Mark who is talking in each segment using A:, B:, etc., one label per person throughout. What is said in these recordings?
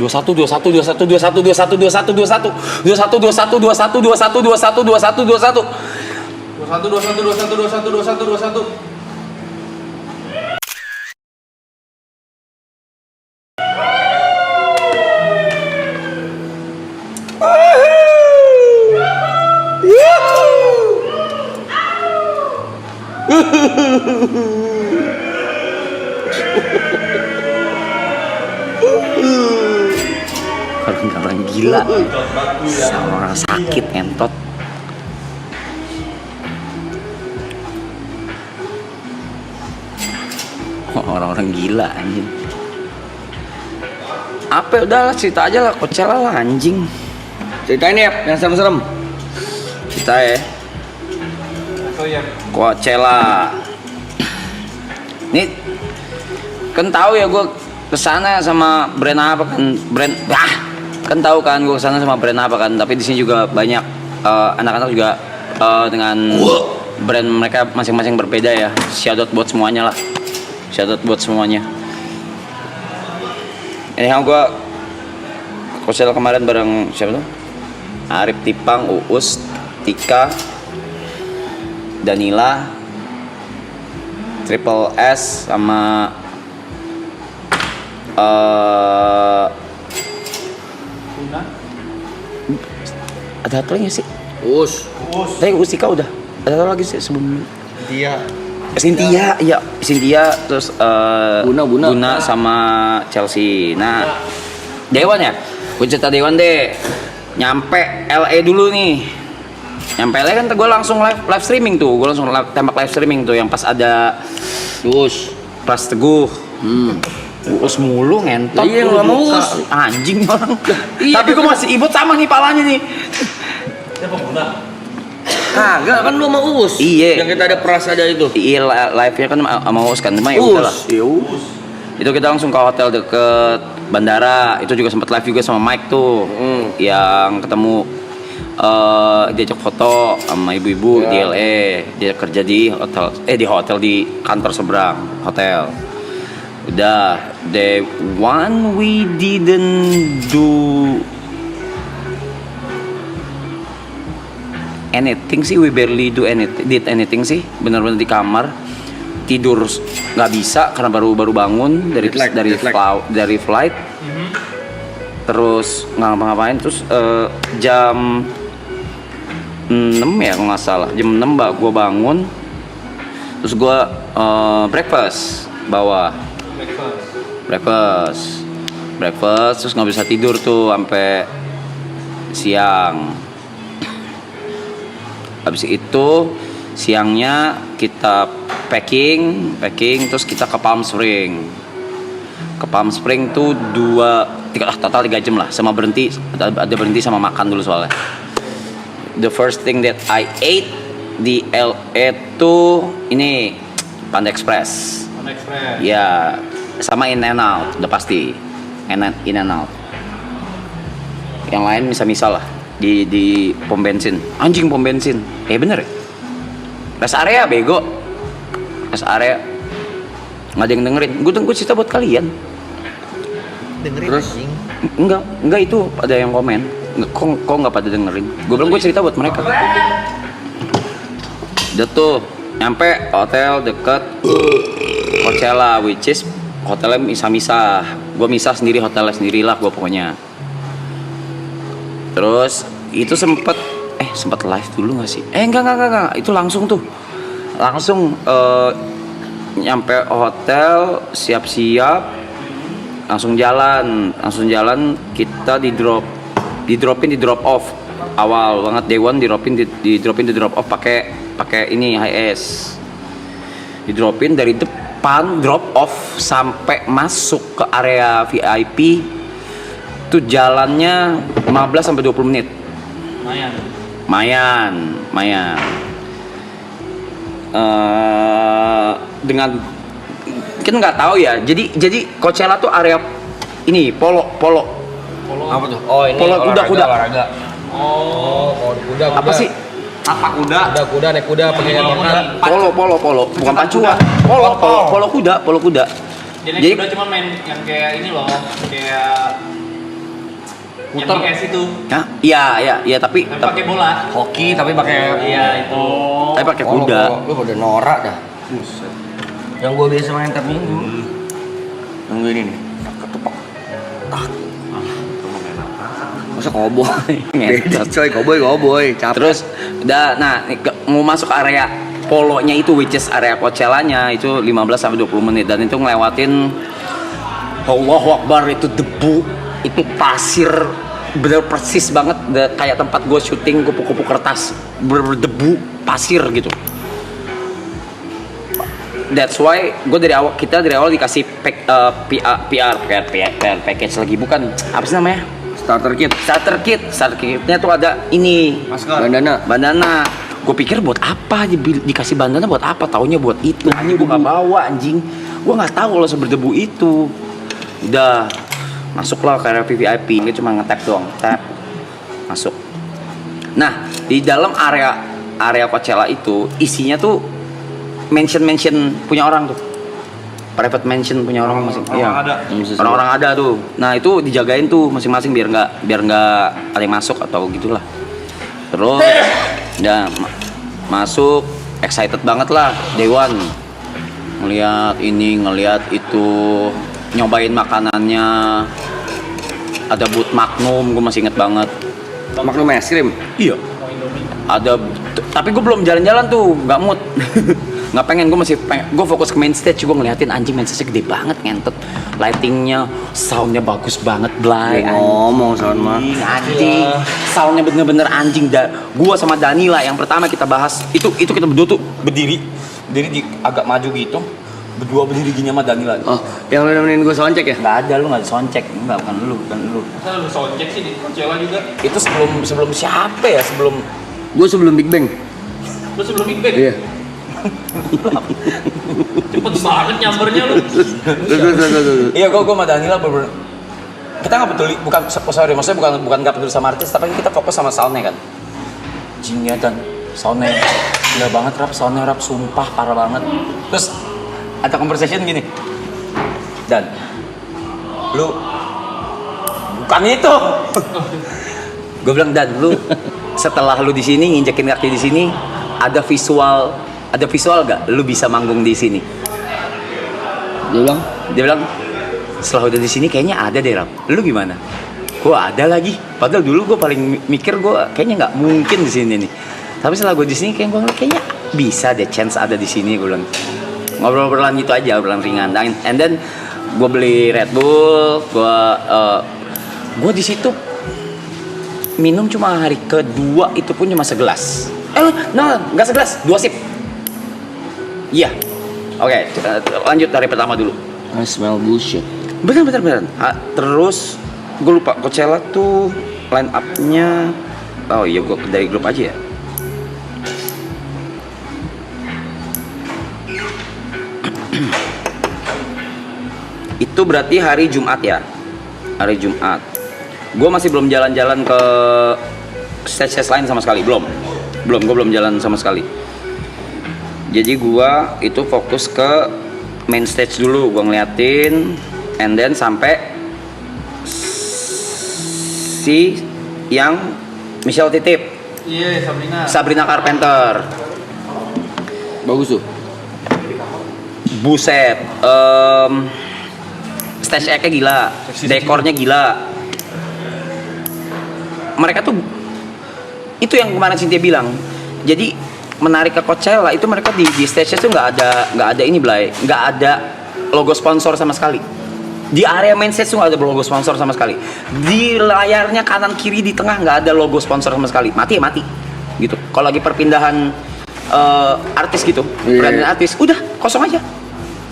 A: 21 21 21 21 21 21 21 21 21 21 21 21 21 21 orang gila sama orang sakit entot. Orang-orang gila anjing. Apa udahlah cerita aja lah, Coachella lah anjing. Ceritain ya yang serem-serem. Cerita ya. Coachella. Nih kan tahu ya gue kesana sama brand apa kan tahu kan gue kesana sama brand apa kan, tapi di sini juga banyak anak-anak juga dengan brand mereka masing-masing berbeda ya. Shout out buat semuanya lah, shout out buat semuanya. Ini yang gue Coachella kemarin bareng siapa tuh? Arif, Tipang, Uus, Tika, Danila, Triple S sama ada satu lagi sih? Us. Tapi Usika udah. Ada satu lagi sih sebelum Cynthia, iya Cynthia, terus Guna sama Chelsea. Nah, Dewan ya? Gue cerita Dewan deh. Nyampe LA dulu nih. Nyampe LA kan gue langsung live streaming tuh. Gue langsung tembak live streaming tuh yang pas ada pas Teguh. Us mulu ngentot.
B: Iya nggak mau us.
A: Anjing orang.
B: Iya,
A: tapi gue masih ibut sama nih palanya nih.
C: Siapa Guna?
B: Kagak kan lu sama Us.
A: Iya.
B: Yang kita ada Prasada itu.
A: Iya live-nya kan sama Us kan. Cuma ya udah lah. Itu kita langsung ke hotel deket bandara. Itu juga sempat live juga sama Mike tuh. Yang ketemu diajak foto sama ibu-ibu di LA. Dia kerja di hotel di kantor seberang hotel. Udah, the one we didn't do anything sih, we barely did anything sih, benar-benar di kamar tidur nggak bisa karena baru bangun dari flight. Terus nggak ngapa-ngapain, terus jam 6 ya kalau nggak salah, jam 6 gue bangun, terus gue breakfast terus nggak bisa tidur tuh sampai siang. Habis itu siangnya kita packing terus kita ke Palm Spring. Ke Palm Spring tuh total 3 jam lah, sama ada berhenti sama makan dulu soalnya. The first thing that I ate di LA tuh ini Panda Express. Ya, sama In and Out, udah pasti. In and Out. Yang lain misa-misa lah di pom bensin. Anjing pom bensin. Bener ya? Rest area bego. Rest area. Nggak ada yang dengerin. Gue cerita buat kalian.
B: Dengerin
A: terus
B: anjing.
A: Enggak itu ada yang komen. Kok nggak pada dengerin? Gue bilang gue cerita buat mereka. Udah tuh nyampe hotel deket Coachella, which is hotelnya misah-misah. Gue misah sendiri, hotelnya sendirilah gue pokoknya. Terus itu sempet live dulu nggak sih? Enggak. Itu langsung nyampe hotel, siap-siap, langsung jalan. Kita di drop off awal banget. Dewan di drop off pakai ini HS. Di dropin dari depan drop off sampai masuk ke area VIP itu jalannya 15 sampai 20 menit. Mayan. Dengan kan nggak tahu ya. Jadi Coachella tuh area ini polo.
B: Apa tuh? Oh ini
A: polo kuda.
B: Olahraga. Oh, kuda.
A: Apa sih? Apa kuda?
B: Kuda naik kuda pakai makan.
A: Polo, bukan pacuan. Polo kuda.
C: Jadi kuda cuma main yang kayak ini loh, kayak Yang pakai situ.
A: Hah? Iya, tapi
C: Pakai bola.
B: Hoki tapi pakai
C: Iya itu.
A: tapi pakai kuda.
B: Lu udah norak dah. Yang gua biasa main tiap minggu. Yang gua ini nih. Ketupak. Tak. Masa koboi?
A: Ngentot.
B: Coy, koboi. Capek.
A: Terus mau masuk ke area polonya itu, which is area Coachella-nya itu 15 sampai 20 menit dan itu ngelewatin Allahu Akbar, itu debu, itu pasir, bener persis banget kayak tempat gue syuting kupu-kupu kertas, berdebu pasir gitu. That's why kita dari awal dikasih PR package lagi, bukan apa sih namanya?
B: Starter
A: Kitnya tuh ada ini bandana. Gue pikir buat apa dikasih bandana, buat apa? Taunya buat itu. Anjing gue nggak bawa, anjing. Gue nggak tahu kalau seberdebu itu. Udah masuklah ke area VIP. Dia cuma ngetap doang, tap masuk. Nah di dalam area Coachella itu isinya tuh mansion punya orang tuh. Private mansion punya orang masing. Orang-orang ada tuh. Nah itu dijagain tuh masing-masing biar nggak ada yang masuk atau gitulah. Terus ya masuk, excited banget lah day one. Ngeliat itu, nyobain makanannya. Ada booth Magnum, gue masih inget banget.
B: Magnum es krim.
A: Iya. Ada, tapi gue belum jalan-jalan tuh, nggak mood. Nggak pengen, gue fokus ke main stage. Gue ngeliatin anjing main stage gede banget, ngentot. Lightingnya, soundnya bagus banget, Blay.
B: Ngomong sama
A: Anjing, soundnya bener-bener anjing. Gue sama Danila yang pertama kita bahas itu kita berdua tuh berdiri agak maju gitu, berdua berdiri gini sama Danila.
B: Oh, yang lu nemenin gue soundcheck ya?
A: Nggak ada, lu nggak soundcheck. Enggak, bukan lu.
C: Masa lu soundcheck sih di Coachella juga?
A: Itu sebelum siapa ya?
B: Gue sebelum Big Bang.
C: Lu sebelum Big Bang?
B: Iya.
C: Cepet banget nyampernya lu.
A: Iya, gue sama Danila bener. Kita nggak peduli, maksudnya bukan nggak peduli sama artis, tapi kita fokus sama soundnya kan. Jingnya dan soundnya gila banget, soundnya rap sumpah parah banget. Terus ada conversation gini, Dan, lu bukan itu. Gue bilang, Dan, lu setelah lu di sini nginjekin kaki di sini, ada visual gak lu bisa manggung di sini? Dia bilang setelah udah di sini kayaknya ada deh, Rap. Lu gimana? Gua ada lagi. Padahal dulu gue paling mikir gue kayaknya nggak mungkin di sini nih. Tapi setelah gue di sini kayaknya bisa deh, chance ada di sini. Gue bilang ngobrol-ngobrolan gitu aja, obrolan ringan. And then gue beli Red Bull. Gue di situ minum cuma hari kedua, itu pun cuma segelas. Nggak segelas, 2 sip. Iya. Oke, lanjut dari pertama dulu.
B: I smell bullshit.
A: Bener. Terus gue lupa Coachella tuh line up-nya. Oh iya, gue dari grup aja ya. Itu berarti hari Jumat ya. Hari Jumat. Gue masih belum jalan-jalan ke stage lain sama sekali. Gue belum jalan sama sekali. Jadi gue itu fokus ke main stage dulu. Gue ngeliatin, and then sampai si yang Michelle titip.
C: Iya,
A: Sabrina Carpenter.
B: Bagus tuh.
A: Buset. Stage act-nya gila, dekornya gila. Mereka tuh itu yang kemarin Cynthia bilang. Jadi menarik ke Coachella itu mereka di stage tuh nggak ada ini, Blay, nggak ada logo sponsor sama sekali. Di area main stage tuh nggak ada logo sponsor sama sekali. Di layarnya kanan kiri di tengah nggak ada logo sponsor sama sekali. Mati gitu. Kalau lagi perpindahan artis gitu, brand artis, udah kosong aja.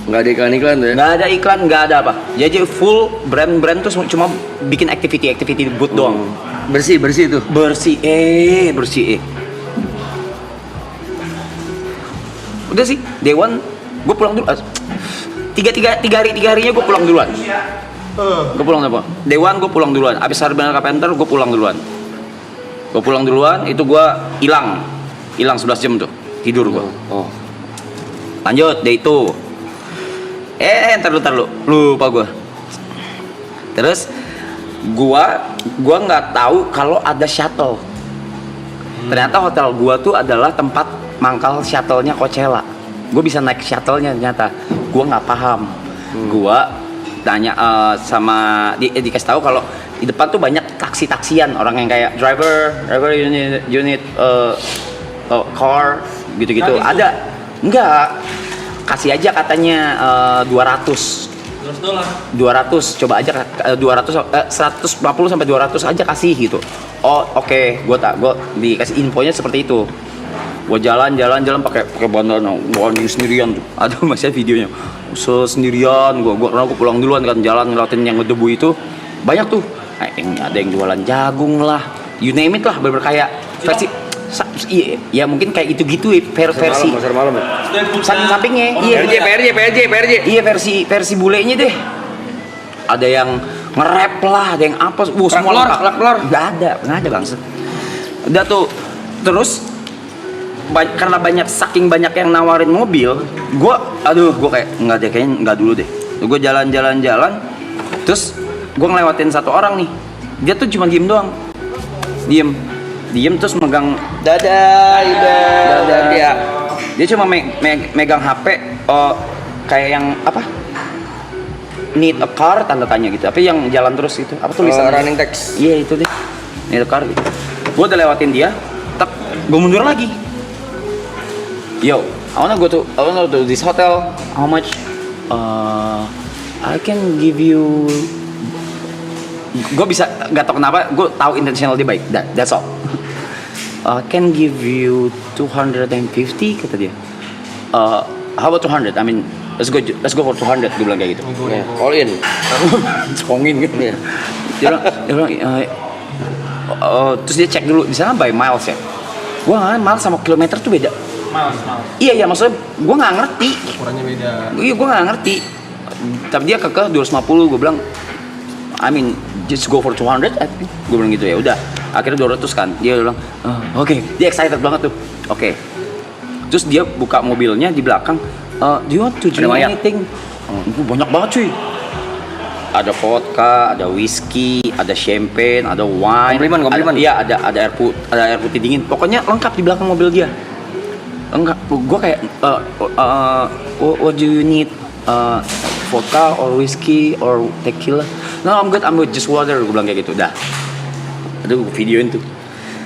B: Nggak ada iklan tuh ya?
A: Nggak ada iklan, nggak ada apa. Jadi full brand tuh cuma bikin activity booth doang.
B: Bersih tuh.
A: Bersih. Udah sih, day one gue pulang dulu. Tiga harinya gue pulang duluan. Gue pulang apa? Day one gue pulang duluan. Abis Sabrina Carpenter gue pulang duluan. Itu gue hilang 11 jam tuh tidur gue.
B: Oh.
A: Lanjut day 2. Ntar lu lupa gue. Terus gua nggak tahu kalau ada shuttle. Ternyata hotel gua tuh adalah tempat mangkal shuttle-nya Coachella. Gua bisa naik shuttle-nya ternyata. Gua nggak paham. Gua tanya sama dikasih tahu kalau di depan tuh banyak taksi-taksian, orang yang kayak driver unit car gitu-gitu.
C: Gratis tuh?
A: Ada. Enggak. Kasih aja katanya $200. $200 coba aja 150 sampai 200 aja kasih gitu. Oh oke, gue dikasih infonya seperti itu. Gue jalan pakai bandana, gue sendirian tuh. Ada masih videonya. Sendirian, gue pulang duluan kan, jalan ngeliatin yang ngedebu itu banyak tuh. Ada yang jualan jagung lah, you name it lah, bener kayak versi. Iya mungkin kayak itu-gitu versi.
B: Pasar malam ya?
A: Samping-sampingnya.
B: PRJ.
A: Iya versi bulenya deh. Ada yang nge-rap lah, ada yang apa, semua lengkap. Nggak ada bangsa. Udah tuh, terus karena saking banyak yang nawarin mobil, gue kayak nggak deh, kayaknya nggak dulu deh. Gue jalan, terus gue ngelewatin satu orang nih, dia tuh cuma diem doang, diem terus megang dadah dia cuma megang HP kayak yang apa, need a car tanda tanya gitu, tapi yang jalan terus itu apa tulisan
B: running text.
A: Iya itu deh, need a car gitu. Gue udah lewatin dia, gue mundur lagi. Yo, I wanna go to this hotel. How much? I can give you. Gue bisa, nggak tau kenapa, gue tahu intentional dia baik. That's all. Can give you 250 kata dia. How about 200? I mean, let's go for 200. Gue bilang kayak gitu.
B: Yeah, all in.
A: Congin gitu ya. Dia bilang, terus dia cek dulu di sana by miles ya. Gue nggak, miles sama kilometer tuh beda.
C: Miles.
A: Iya maksudnya gue nggak ngerti.
C: Ukurannya beda.
A: Iya gue nggak ngerti. Tapi dia kekeh 250. Gue bilang, I mean just go for 200. Gue bilang gitu ya udah. Akhirnya 200 kan. Dia bilang, oke. Dia excited banget tuh. Oke. Terus dia buka mobilnya di belakang. Do you want to drink anything? Banyak banget cuy. Ada vodka, ada whiskey, ada champagne, ada wine.
B: Komplimen.
A: Iya ada air putih dingin. Pokoknya lengkap di belakang mobil dia. Enggak, gue kayak what do you need? Vodka or whiskey or tequila? No, I'm good, just water. Gue bilang kayak gitu, dah. Aduh, gue videoin tuh.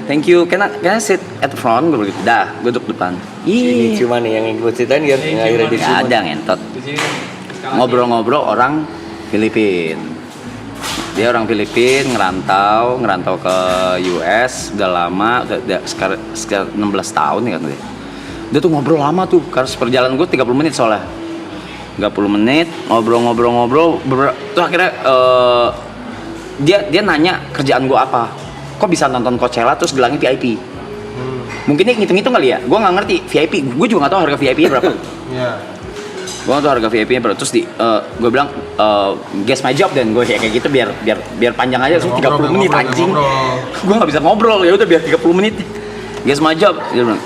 A: Thank you, can I sit at the front? Gue bilang gitu, dah. Gue duduk depan.
B: Ini cuma nih yang gue ceritain kan, yang akhirnya di
A: Gak ada ngentot. Ngobrol-ngobrol orang Filipin. Dia orang Filipin, ngerantau ke US udah lama, udah sekitar 16 tahun ya kan dia. Dia tuh ngobrol lama tuh, karena perjalanan gue 30 menit soalnya. 30 menit, ngobrol. Terus akhirnya dia nanya kerjaan gue apa. Kok bisa nonton Coachella terus gelangnya VIP? Mungkin dia ngitung-ngitung kali ya, gue nggak ngerti VIP. Gue juga nggak tahu harga VIP berapa.
C: Iya.
A: Gue nggak tahu harga VIP berapa. Terus gue bilang, guess my job dan gue kayak gitu biar panjang aja. Terus 30 menit anjing. Gue nggak bisa ngobrol, ya udah biar 30 menit. Guess my job. Dia bilang,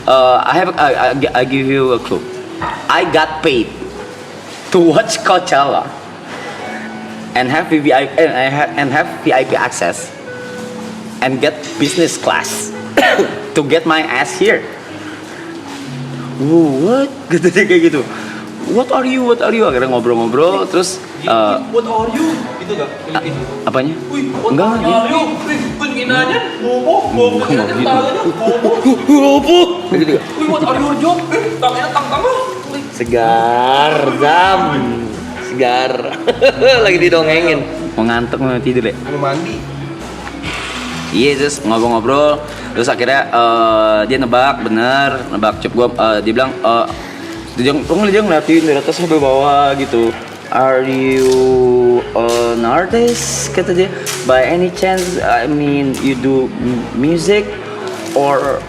A: I give you a clue. I got paid to watch Coachella and have VIP access and get business class to get my ass here. What? Gitu dia kayak gitu. What are you? Akhirnya ngobrol-ngobrol terus.
C: What are you? Gitu gak? Filipin.
A: Apanya?
C: Wih, what
A: Enggak,
C: are you? Wih, penghinanya bobo.
A: Bobo. Gitu.
C: Wih, what are your job? Tangnya tang.
B: segar. Lagi didongengin.
A: Mau ngantuk mau tidur ya?
C: Mau mandi.
A: Iya terus ngobrol-ngobrol terus akhirnya dia nebak cep gue dia bilang dia ngeliatin dari atas sampai bawah gitu. Are you an artist? Kata dia. By any chance, I mean you do music or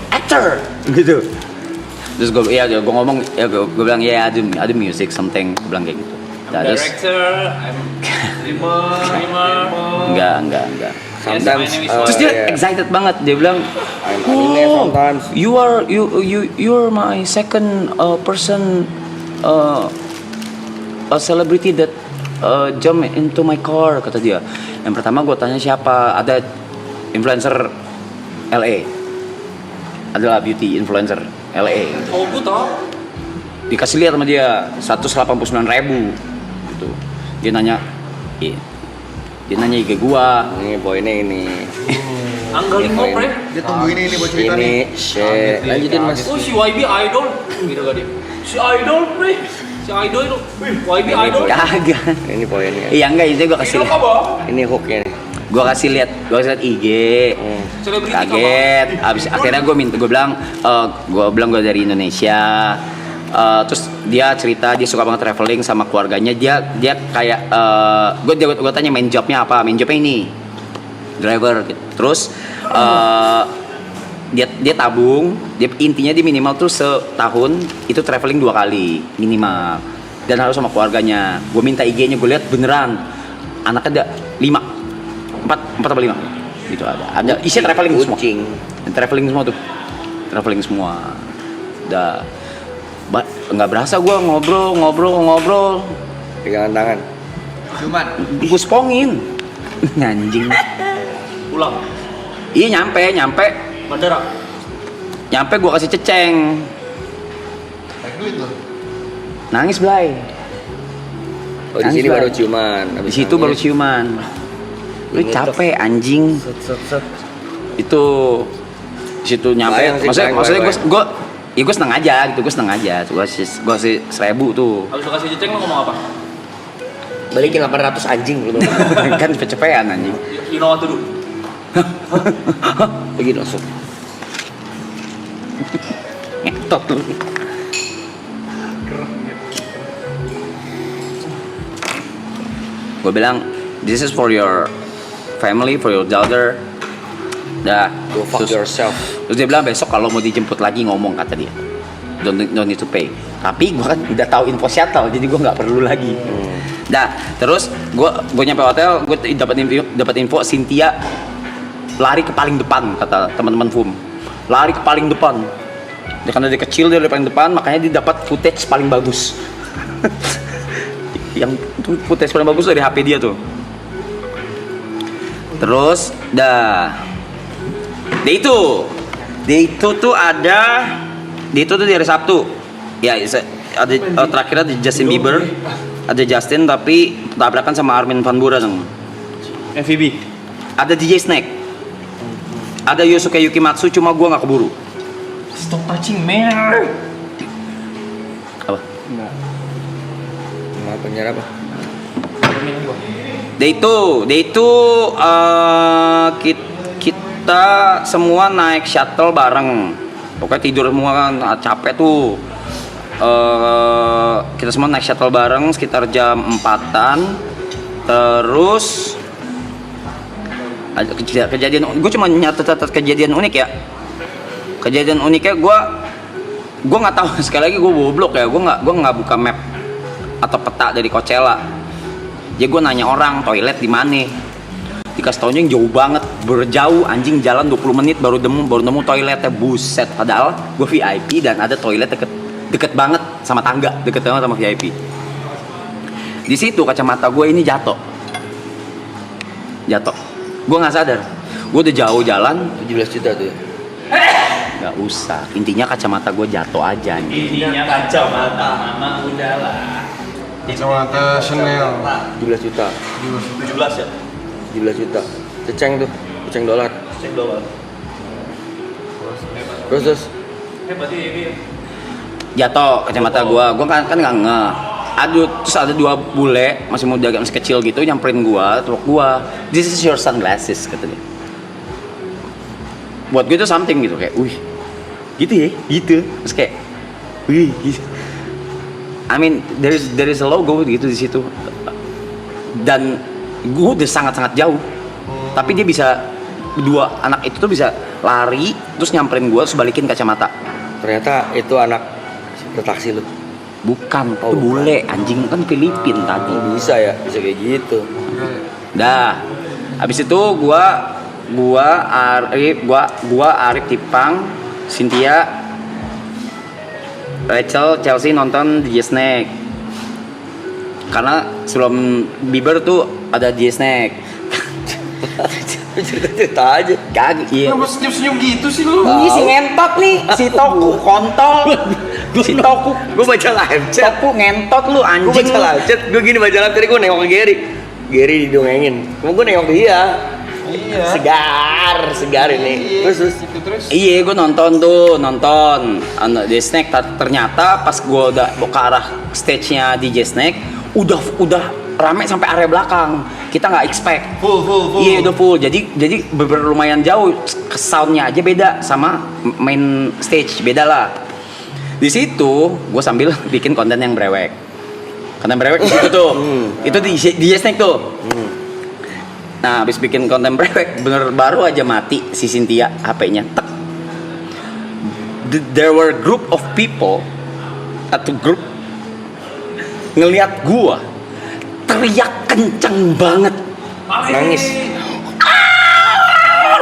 A: actor gitu. Terus gue ngomong gue bilang ya ada music something, gue bilang kayak gitu.
C: Director, I'm streamer.
A: Enggak.
B: Sometimes,
A: Terus dia excited banget, dia bilang,
B: I'm anime sometimes.
A: you're my second person, a celebrity that jump into my car, kata dia. Yang pertama gue tanya siapa, ada influencer LA, adalah beauty influencer LA.
C: Oh, gue tau.
A: Dikasih lihat sama dia 189.000 gitu. Dia nanya IG gua.
B: Ini boy ini.
C: Anggal
B: Ini
C: mau
B: poin.
C: pre.
D: Dia tunggu ini buat cerita
B: Ini
D: nih.
B: share. Lanjutin mas.
C: Oh, si YB idol. Gitu kan dia. Si idol pre. Si idol itu. YB idol.
A: Kagak.
B: Ini poinnya.
A: Iya enggak, itu gua kasih
C: Idol
A: lihat.
C: apa?
B: Ini hooknya nih.
A: Gua kasih lihat IG.
C: Selebriti
A: Kaget. Abis akhirnya gue bilang gue dari Indonesia. Terus dia cerita dia suka banget traveling sama keluarganya. Dia kayak gue tanya main jobnya apa? Main jobnya ini driver gitu. Terus dia tabung. Intinya dia minimal tuh setahun itu traveling 2 kali minimal. Dan harus sama keluarganya. Gue minta IG-nya, gue lihat beneran anaknya ada 4 atau 5 gitu ada isinya traveling semua. Traveling semua tuh. Traveling semua. Udah nggak berasa gue ngobrol
B: Pegangan tangan.
D: Cuman
A: gue spongin anjing.
C: Pulang.
A: Iya nyampe
C: Bandara.
A: gue kasih ceceng,
D: naik duit loh.
A: nangis Blay.
B: Oh di
A: Nangis,
B: sini
A: Bang.
B: baru ciuman.
A: Di
B: Habis
A: situ baru
B: nangis.
A: ciuman. Lu
B: Ini
A: capek anjing.
B: Set.
A: Itu di situ nyampe.
B: Bayang sih,
A: Maksudnya
B: bayang.
A: gue seneng aja gitu, gue kasih 1.000 tuh.
C: Habis lu kasih ceceng lu ngomong apa?
B: Balikin 800 anjing lu.
A: Kan cepet-cepetan anjing.
C: You know what to do.
B: Begini langsung.
A: Ngetot lu. Gue bilang, this is for your family, for your daughter. Dah.
B: Go fuck
A: Terus-
B: yourself.
A: Terus dia bilang besok kalau mau dijemput lagi ngomong, kata dia. Don't need to pay. Tapi gue kan udah tahu info shuttle, jadi gue nggak perlu lagi. Dah. Terus gue nyampe hotel, gue dapat info Cynthia lari ke paling depan, kata teman-teman FUM. Lari ke paling depan. Dia karena dia kecil, dia dari paling depan, makanya dia dapat footage paling bagus. Yang footage paling bagus dari HP dia tuh. Terus Dia itu tuh ada, dia itu tuh di hari Sabtu. Ya, ada terakhir ada Justin Bieber, ada Justin tapi tabrakan sama Armin van Buuren.
C: MVB.
A: Ada DJ Snake, ada Yosuke Yukimatsu, cuma gua nggak keburu.
C: Stop touching man.
A: Apa?
B: Kenapa nyerah apa?
A: Dia itu kita semua naik shuttle bareng. Pokoknya tidur semua kan, capek tuh. Kita semua naik shuttle bareng sekitar jam 4-an. Terus ada kejadian, gue cuma nyatet kejadian unik ya. Kejadian uniknya gue nggak tahu, sekali lagi gue goblok ya, gue nggak buka map atau peta dari Coachella. Jadi gue nanya orang toilet di mana. Dikasih taunya yang jauh banget, berjauh anjing, jalan 20 menit baru nemu toiletnya. Buset, padahal gue VIP dan ada toilet deket banget sama tangga, deket banget sama VIP. Di situ kacamata gue ini jatuh. Gue nggak sadar, gue udah jauh jalan.
B: 17 juta tuh ya.
A: Gak usah, intinya kacamata gue jatuh aja anjing.
C: Ininya kacamata mama udahlah.
D: Kacamata Chanel.
B: 17 juta.
C: 17 ya.
B: 17 juta. Ceceng dolar.
C: Cek dolar.
B: Terus.
C: Berarti ini
A: Jatuh kacamata gue kan nggak nge. Aduh, terus ada 2 bule masih muda, masih kecil gitu nyamperin gue, teluk gue, this is your sunglasses, kata dia. Buat gue itu something gitu, kayak wih gitu ya, gitu. Terus kayak wih gitu. I mean there is a logo gitu di situ. Dan gue udah sangat jauh, tapi dia bisa, 2 anak itu tuh bisa lari terus nyamperin gue terus balikin kacamata.
B: Ternyata itu anak taksi lu.
A: Bukan,
B: Oh,
A: itu bule anjing, kan Filipin tadi.
B: Oh, bisa kayak gitu.
A: Dah. Habis itu gua Arif Tipang, Cynthia, Rachel, Chelsea nonton DJ Snake. karena sebelum Bieber tuh ada J-Snake.
B: Cerita aja.
A: Kagak, iya.
D: Kenapa senyum-senyum gitu sih lu?
A: Ini si ngentot nih, si Toku kontol. Si Toku,
B: Gue baca live chat.
A: Toku ngentot lu
B: Gue
A: anjing.
B: baca live chat. Gue gini baca live tadi gue nengok ke Gary. Gary didongengin. Kemudian gue nengok dia.
D: Iya.
B: Segar ini. Terus.
D: Itu terus.
A: Iya, gue nonton The Snake. Ternyata pas gue udah ke arah stage-nya DJ Snake, udah rame sampai area belakang. Kita nggak expect.
D: Full.
A: Iya, udah full. Jadi lumayan jauh. Soundnya aja beda sama main stage, beda lah. Di situ gue sambil bikin konten yang brewek. Konten brewek itu tuh. Itu di DJ Snake tuh. Nah, habis bikin konten brewek, bener baru aja mati si Cynthia HP-nya. Tek. There were group of people, satu grup ngelihat gua teriak kenceng banget,
B: Nangis.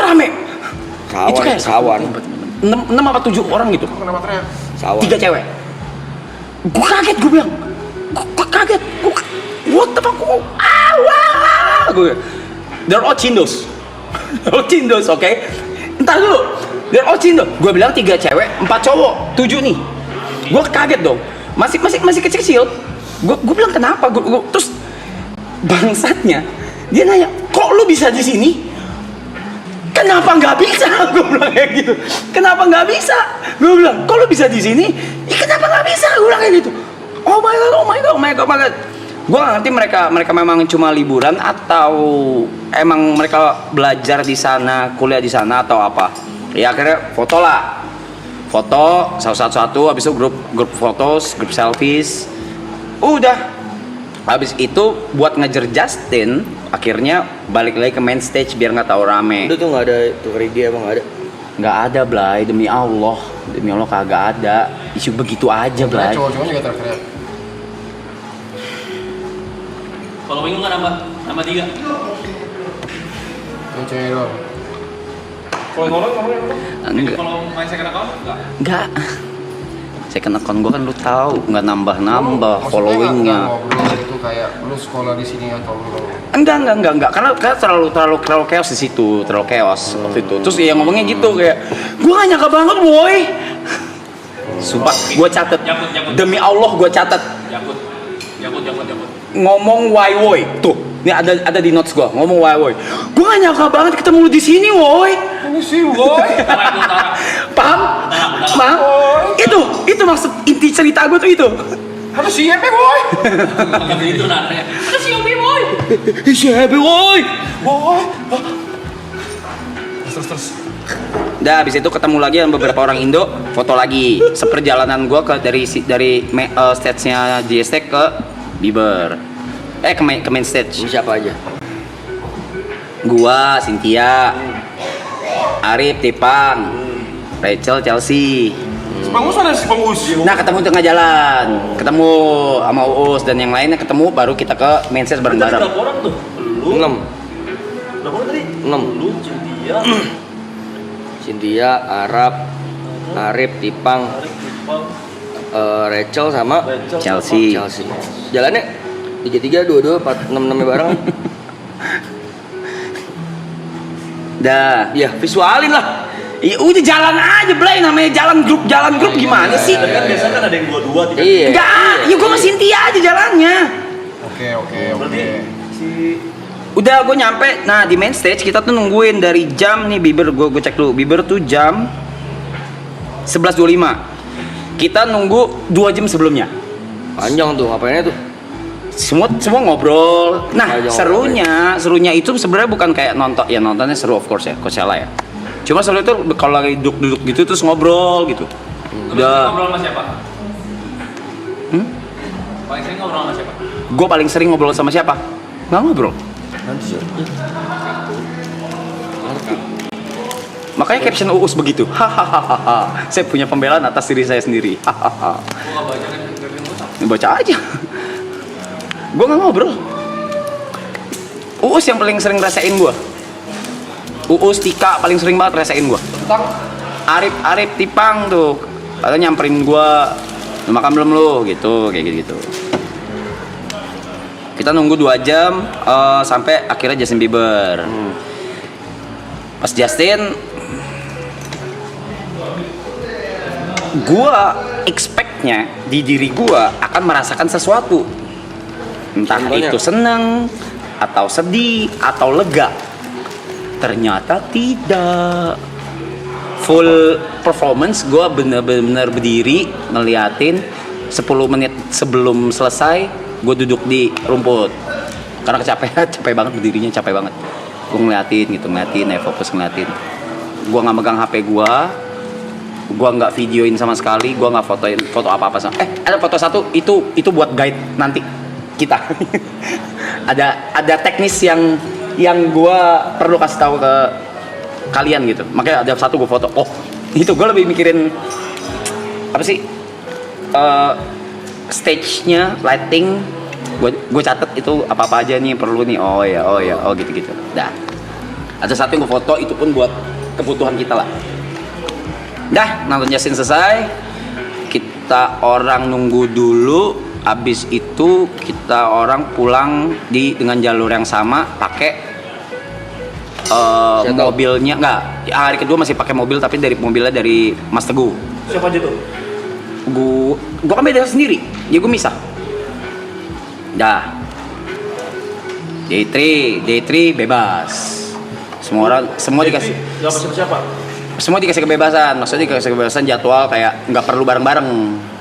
A: rame.
B: Kawan.
A: Itu kayak
B: Kawan.
A: 6 apa 7 orang gitu.
D: Kenapa teriak?
B: Kawan.
A: 3 cewek. Gua kaget, gua bilang. Gua kaget. What the fuck? Gua. They're all cindos. All cindos, oke? Entar dulu. They're all cindos. Gua bilang 3 cewek, 4 cowok, 7 nih. Gua kaget dong. Masih kecil-kecil. Gua bilang kenapa? Gua terus bangsatnya dia nanya, "Kok lu bisa di sini?" Kenapa nggak bisa? Gue bilang kayak gitu. Kenapa nggak bisa? Gue bilang, kok lu bisa di sini? Kenapa nggak bisa? Gue bilang kayak gitu. Oh my god. Gue nggak ngerti mereka memang cuma liburan atau emang mereka belajar di sana, kuliah di sana atau apa. Ya akhirnya foto lah. Foto satu-satu, habis itu grup foto, grup selfies. Udah. Habis itu buat ngejar Justin, akhirnya balik lagi ke main stage biar nggak tahu rame.
B: Itu tuh nggak ada tukar ide emang nggak ada.
A: Nggak ada, Blay, demi Allah kagak ada. Isu begitu aja, Blay.
D: Cowok-cowoknya juga teriak-teriak.
C: Kalau bingung nggak nambah 3.
D: Yang cewek doang.
C: Kalau orang
A: Enggak.
C: kalau main second account
A: Enggak. Second account gue kan lu tahu, nggak nambah
D: Maksudnya
A: followingnya.
D: nggak ngobrol itu kayak lu sekolah di sini atau lu.
A: Enggak, karena terlalu chaos di situ, terlalu chaos waktu itu. Terus ya ngomongnya gitu kayak, gue gak nyangka banget, boy. Sumpah, gue catet.
C: Jakut.
A: Demi Allah gue catet.
C: Jakut.
A: Ngomong woi, tuh. Ini ada di notes gue, ngomong woi. Gue gak nyangka banget ketemu lu di sini, woi.
D: Ini sih boy.
A: Paham? Itu maksud inti cerita gue tuh itu.
D: Harus siap ya boy.
C: Itu nanya. Ada si Obi boy.
A: Siapa, woi?
D: Boy. Terus.
A: Dah, habis itu ketemu lagi dengan beberapa orang Indo, foto lagi. Seperjalanan gue dari stage-nya JSTEC ke Bieber. Ke main stage.
B: Ini siapa aja?
A: Gua, Cynthia, Arif, Tipang, Rachel, Chelsea.
D: Bangus ada si Bangus.
A: Nah, ketemu di tengah jalan, ketemu sama Uus dan yang lainnya ketemu, baru kita ke main stage bareng-bareng.
C: Berapa orang tuh? Lu.
B: 6.
C: Berapa orang tadi?
B: 6.
C: Lu, Cynthia,
B: Cynthia, Arif, Tipang, Rachel sama
A: Chelsea.
B: Jalannya 33, 22, 4, 6 bareng.
A: Dah.
B: Ya, visualin lah.
A: Ya udah jalan aja, Blay, namanya jalan grup gimana sih?
C: Kan biasa kan ada yang 2-2 tidak.
B: Iya.
A: Enggak, ya gua sama Cynthia aja jalannya.
D: Oke.
C: Berarti si
A: Udah gue nyampe, nah di main stage kita tuh nungguin dari jam nih Bieber, gue cek dulu, Bieber tuh jam 11.25. Kita nunggu 2 jam sebelumnya.
B: Panjang tuh, ngapainnya tuh?
A: Semua ngobrol. Nah,
B: Panjang
A: serunya itu sebenarnya bukan kayak nonton, ya nontonnya seru of course ya, Coachella ya. Cuma seru itu kalau lagi duduk gitu terus ngobrol gitu. Udah.
C: ngobrol sama siapa? Paling sering ngobrol sama siapa?
A: Gue paling sering ngobrol sama siapa? Nggak ngobrol. Makanya caption Uus begitu. Hahaha. Saya punya pembelaan atas diri saya sendiri. Hahaha.
C: Gua nggak baca kan Kevin Musa.
A: Baca aja. Gue nggak ngobrol. Uus yang paling sering rasain gue. Uus, Tika paling sering banget rasain gue. Arif, Tipang tuh. Padahal nyamperin gue. Lu makan belum lu? Gitu, kayak gitu. Kita nunggu 2 jam sampai akhirnya Justin Bieber. Pas Justin, gua expect-nya di diri gua akan merasakan sesuatu. Entah
B: Contohnya?
A: itu senang atau sedih atau lega. Ternyata tidak. Full performance gua bener-bener berdiri ngeliatin 10 menit sebelum selesai gue duduk di rumput karena kecapean, capek banget berdirinya, capek banget. Gue ngeliatin, fokus ngeliatin. Gue nggak megang HP gue nggak videoin sama sekali, gue nggak fotoin foto apa sama. Ada foto satu itu buat guide nanti kita. ada teknis yang gue perlu kasih tahu ke kalian gitu. Makanya ada satu gue foto. Oh itu gue lebih mikirin apa sih? Stage-nya, lighting, gue catet itu apa aja nih perlu nih. Oh gitu. Dah. Ada satu yang gue foto, itu pun buat kebutuhan kita lah. Dah, nonton Justin selesai. Kita orang nunggu dulu. Abis itu kita orang pulang dengan jalur yang sama, pakai mobilnya enggak. Hari kedua masih pakai mobil tapi mobilnya dari Mas Teguh.
C: Siapa aja tuh?
A: Gue kan beda sendiri, ya gue misah. Dah. Day 3 bebas. Semua dikasih.
C: Gak siapa?
A: Semua dikasih kebebasan. Maksudnya dikasih kebebasan jadwal kayak nggak perlu bareng-bareng.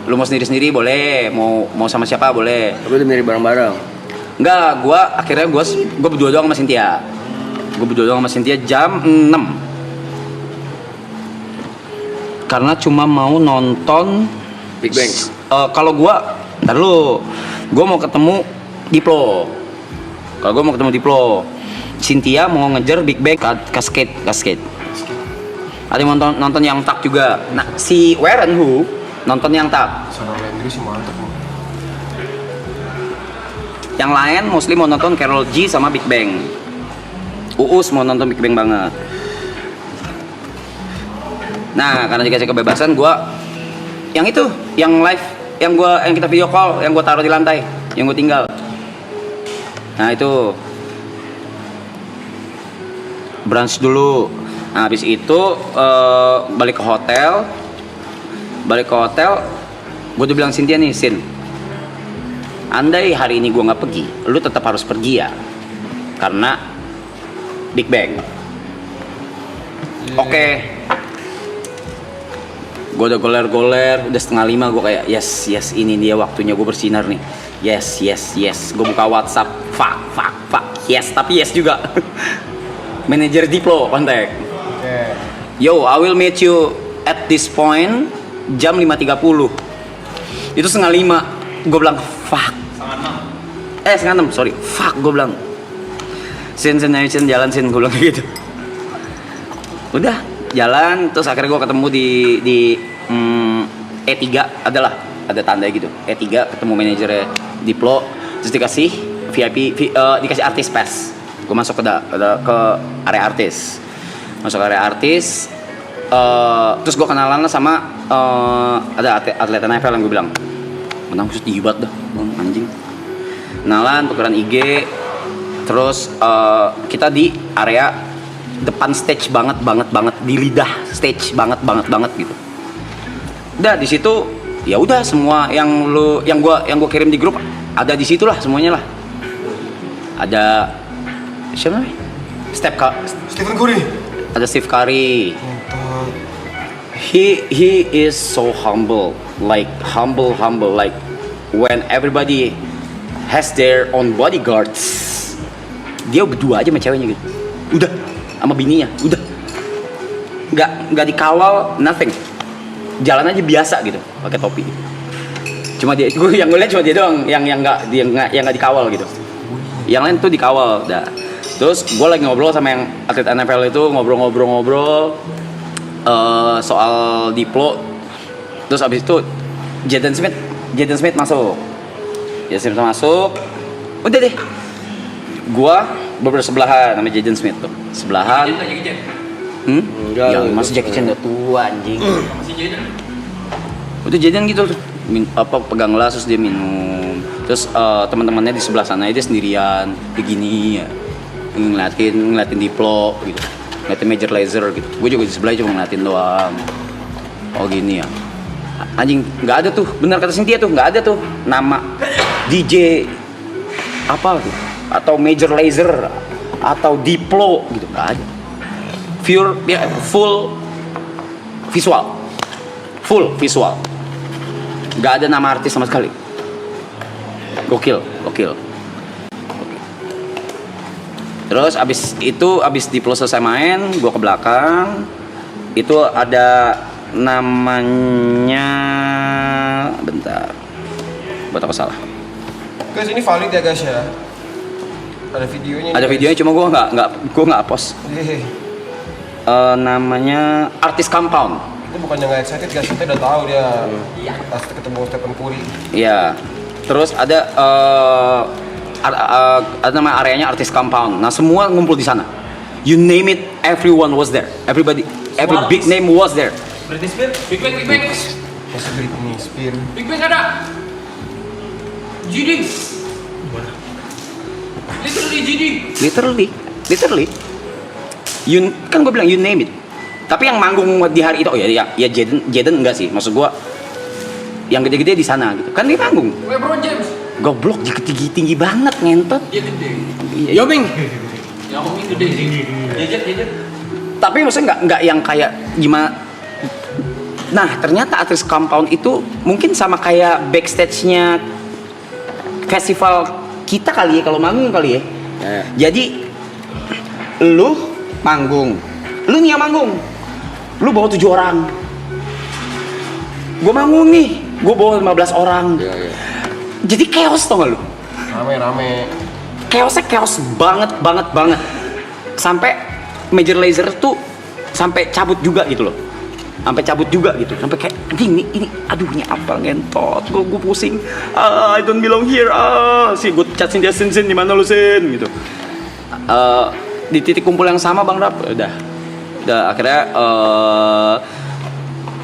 A: Lu mau sendiri-sendiri boleh, mau sama siapa boleh.
B: Tapi udah mirip bareng-bareng.
A: Enggak, akhirnya gue berdua doang sama Cynthia. Jam 6. Karena cuma mau nonton
B: Big Bang.
A: Kalau gua, ntar lu, gua mau ketemu Diplo. Cynthia mau ngejar Big Bang Cascade. Ada yang nonton yang tak juga. Nah, si Warren Hu nonton yang tak.
D: Sana Landry sih mantep nih.
A: Yang lain mostly mau nonton Karol G sama Big Bang. Uus mau nonton Big Bang banget. Nah, karena dikasih kebebasan, gua yang itu, yang live, yang kita video call, yang gua taruh di lantai, yang gua tinggal. Nah itu brunch dulu. Nah, habis itu balik ke hotel. Gua udah bilang Cynthia nih, Sin, andai hari ini gua nggak pergi, lu tetap harus pergi ya, karena Big Bang. Oke. Gue udah goler, udah 4:30, gue kayak yes, ini dia waktunya gue bersinar nih. Yes. Gue buka WhatsApp, fuck, yes, tapi yes juga. Manajer Diplo kontak.
D: Oke.
A: Yo, I will meet you at this point jam 5:30. Itu 4:30. Gue bilang fuck. 5:30, sorry. Fuck, gue bilang. Sin, jalan Sin, gue bilang kayak gitu. Udah jalan, terus akhirnya gue ketemu di E3, ada tanda gitu. E3 ketemu manajernya Diplo, terus dikasih VIP, dikasih artis pass. Gue masuk ke area artis. Terus gue kenalan sama ada atlet NFL yang gue bilang, menang terus diibat dah, bang anjing. Kenalan, tukeran IG, terus kita di area depan stage banget di lidah stage banget gitu. Udah di situ ya udah semua yang gua kirim di grup ada di situ lah semuanya lah. Ada siapa namanya?
D: Stephen Curry.
A: Ada Steve Curry.
D: Mantap.
A: He is so humble like when everybody has their own bodyguards, dia berdua aja sama ceweknya gitu. Udah sama bininya, udah nggak dikawal, nothing, jalan aja biasa gitu, pakai topi. Cuma dia, yang gue lihat cuma dia doang yang nggak dikawal gitu. Yang lain tuh dikawal. Dah. Terus gue lagi ngobrol sama yang atlet NFL itu, ngobrol soal Diplo. Terus abis itu Jaden Smith masuk. Udah deh. Gua bersebelahan sama Jaden Smith tuh. Sebelahan.
B: Enggak.
A: Ya masih Jackie Chan udah tua anjing.
C: Masih Jaden.
A: Udah Jaden gitu tuh. Pegang gelas terus dia minum. Terus teman-temannya di sebelah sana dia sendirian begini ya, ngeliatin Diplo gitu, ngeliatin Major Lazer gitu. Gue juga di sebelah cuma ngeliatin doang. Oh gini ya, anjing nggak ada tuh, benar kata Cynthia tuh nggak ada tuh nama DJ apa tuh atau Major Lazer atau Diplo gitu, nggak ada. Pure ya, full visual, nggak ada nama artis sama sekali. Gokil. Terus abis Diplo selesai main, gue ke belakang. Itu ada namanya, bentar, buat aku salah.
D: Guys, ini valid ya guys ya. Ada videonya.
A: Ada videonya, cuma gue nggak post.
D: Hehehe.
A: Namanya Artis Compound.
D: Itu bukannya nggak excited guys, kita udah tahu dia pasti ketemu Stephen Curry.
A: Iya. Terus ada nama areanya Artis Compound. Nah semua ngumpul di sana. You name it, everyone was there. Every big name was there.
C: Britney Spears, Big Bang.
D: Masih Britney Spears.
C: Big Bang ada. GD. Literally GD.
A: Literally. Kan gue bilang you name it. Tapi yang manggung di hari itu, Jaden enggak sih. Maksud gue yang gede-gede di sana gitu. Kan dia manggung.
C: LeBron James.
A: Goblok, tinggi banget ngentot.
C: Dia gede.
A: Yoming.
C: Yang Ming gede sih. Jejet.
A: Tapi maksudnya nggak yang kayak gimana. Nah ternyata Artis Compound itu mungkin sama kayak backstage-nya festival kita kali ya, kalau manggung kali ya. Jadi lu manggung, lu nih yang manggung, lu bawa 7 orang, gue manggung nih, gue bawa 15 orang. Jadi chaos tau gak lu?
D: Rame.
A: Chaosnya chaos banget. Sampai Major Lazer tuh sampai cabut juga gitu loh. Sampai kayak ini aduh ini apa ngentot, gue pusing. I don't belong here. Si gue chat Cynthia, Sin di mana lu Sin gitu. Di titik kumpul yang sama Bang Rap, udah akhirnya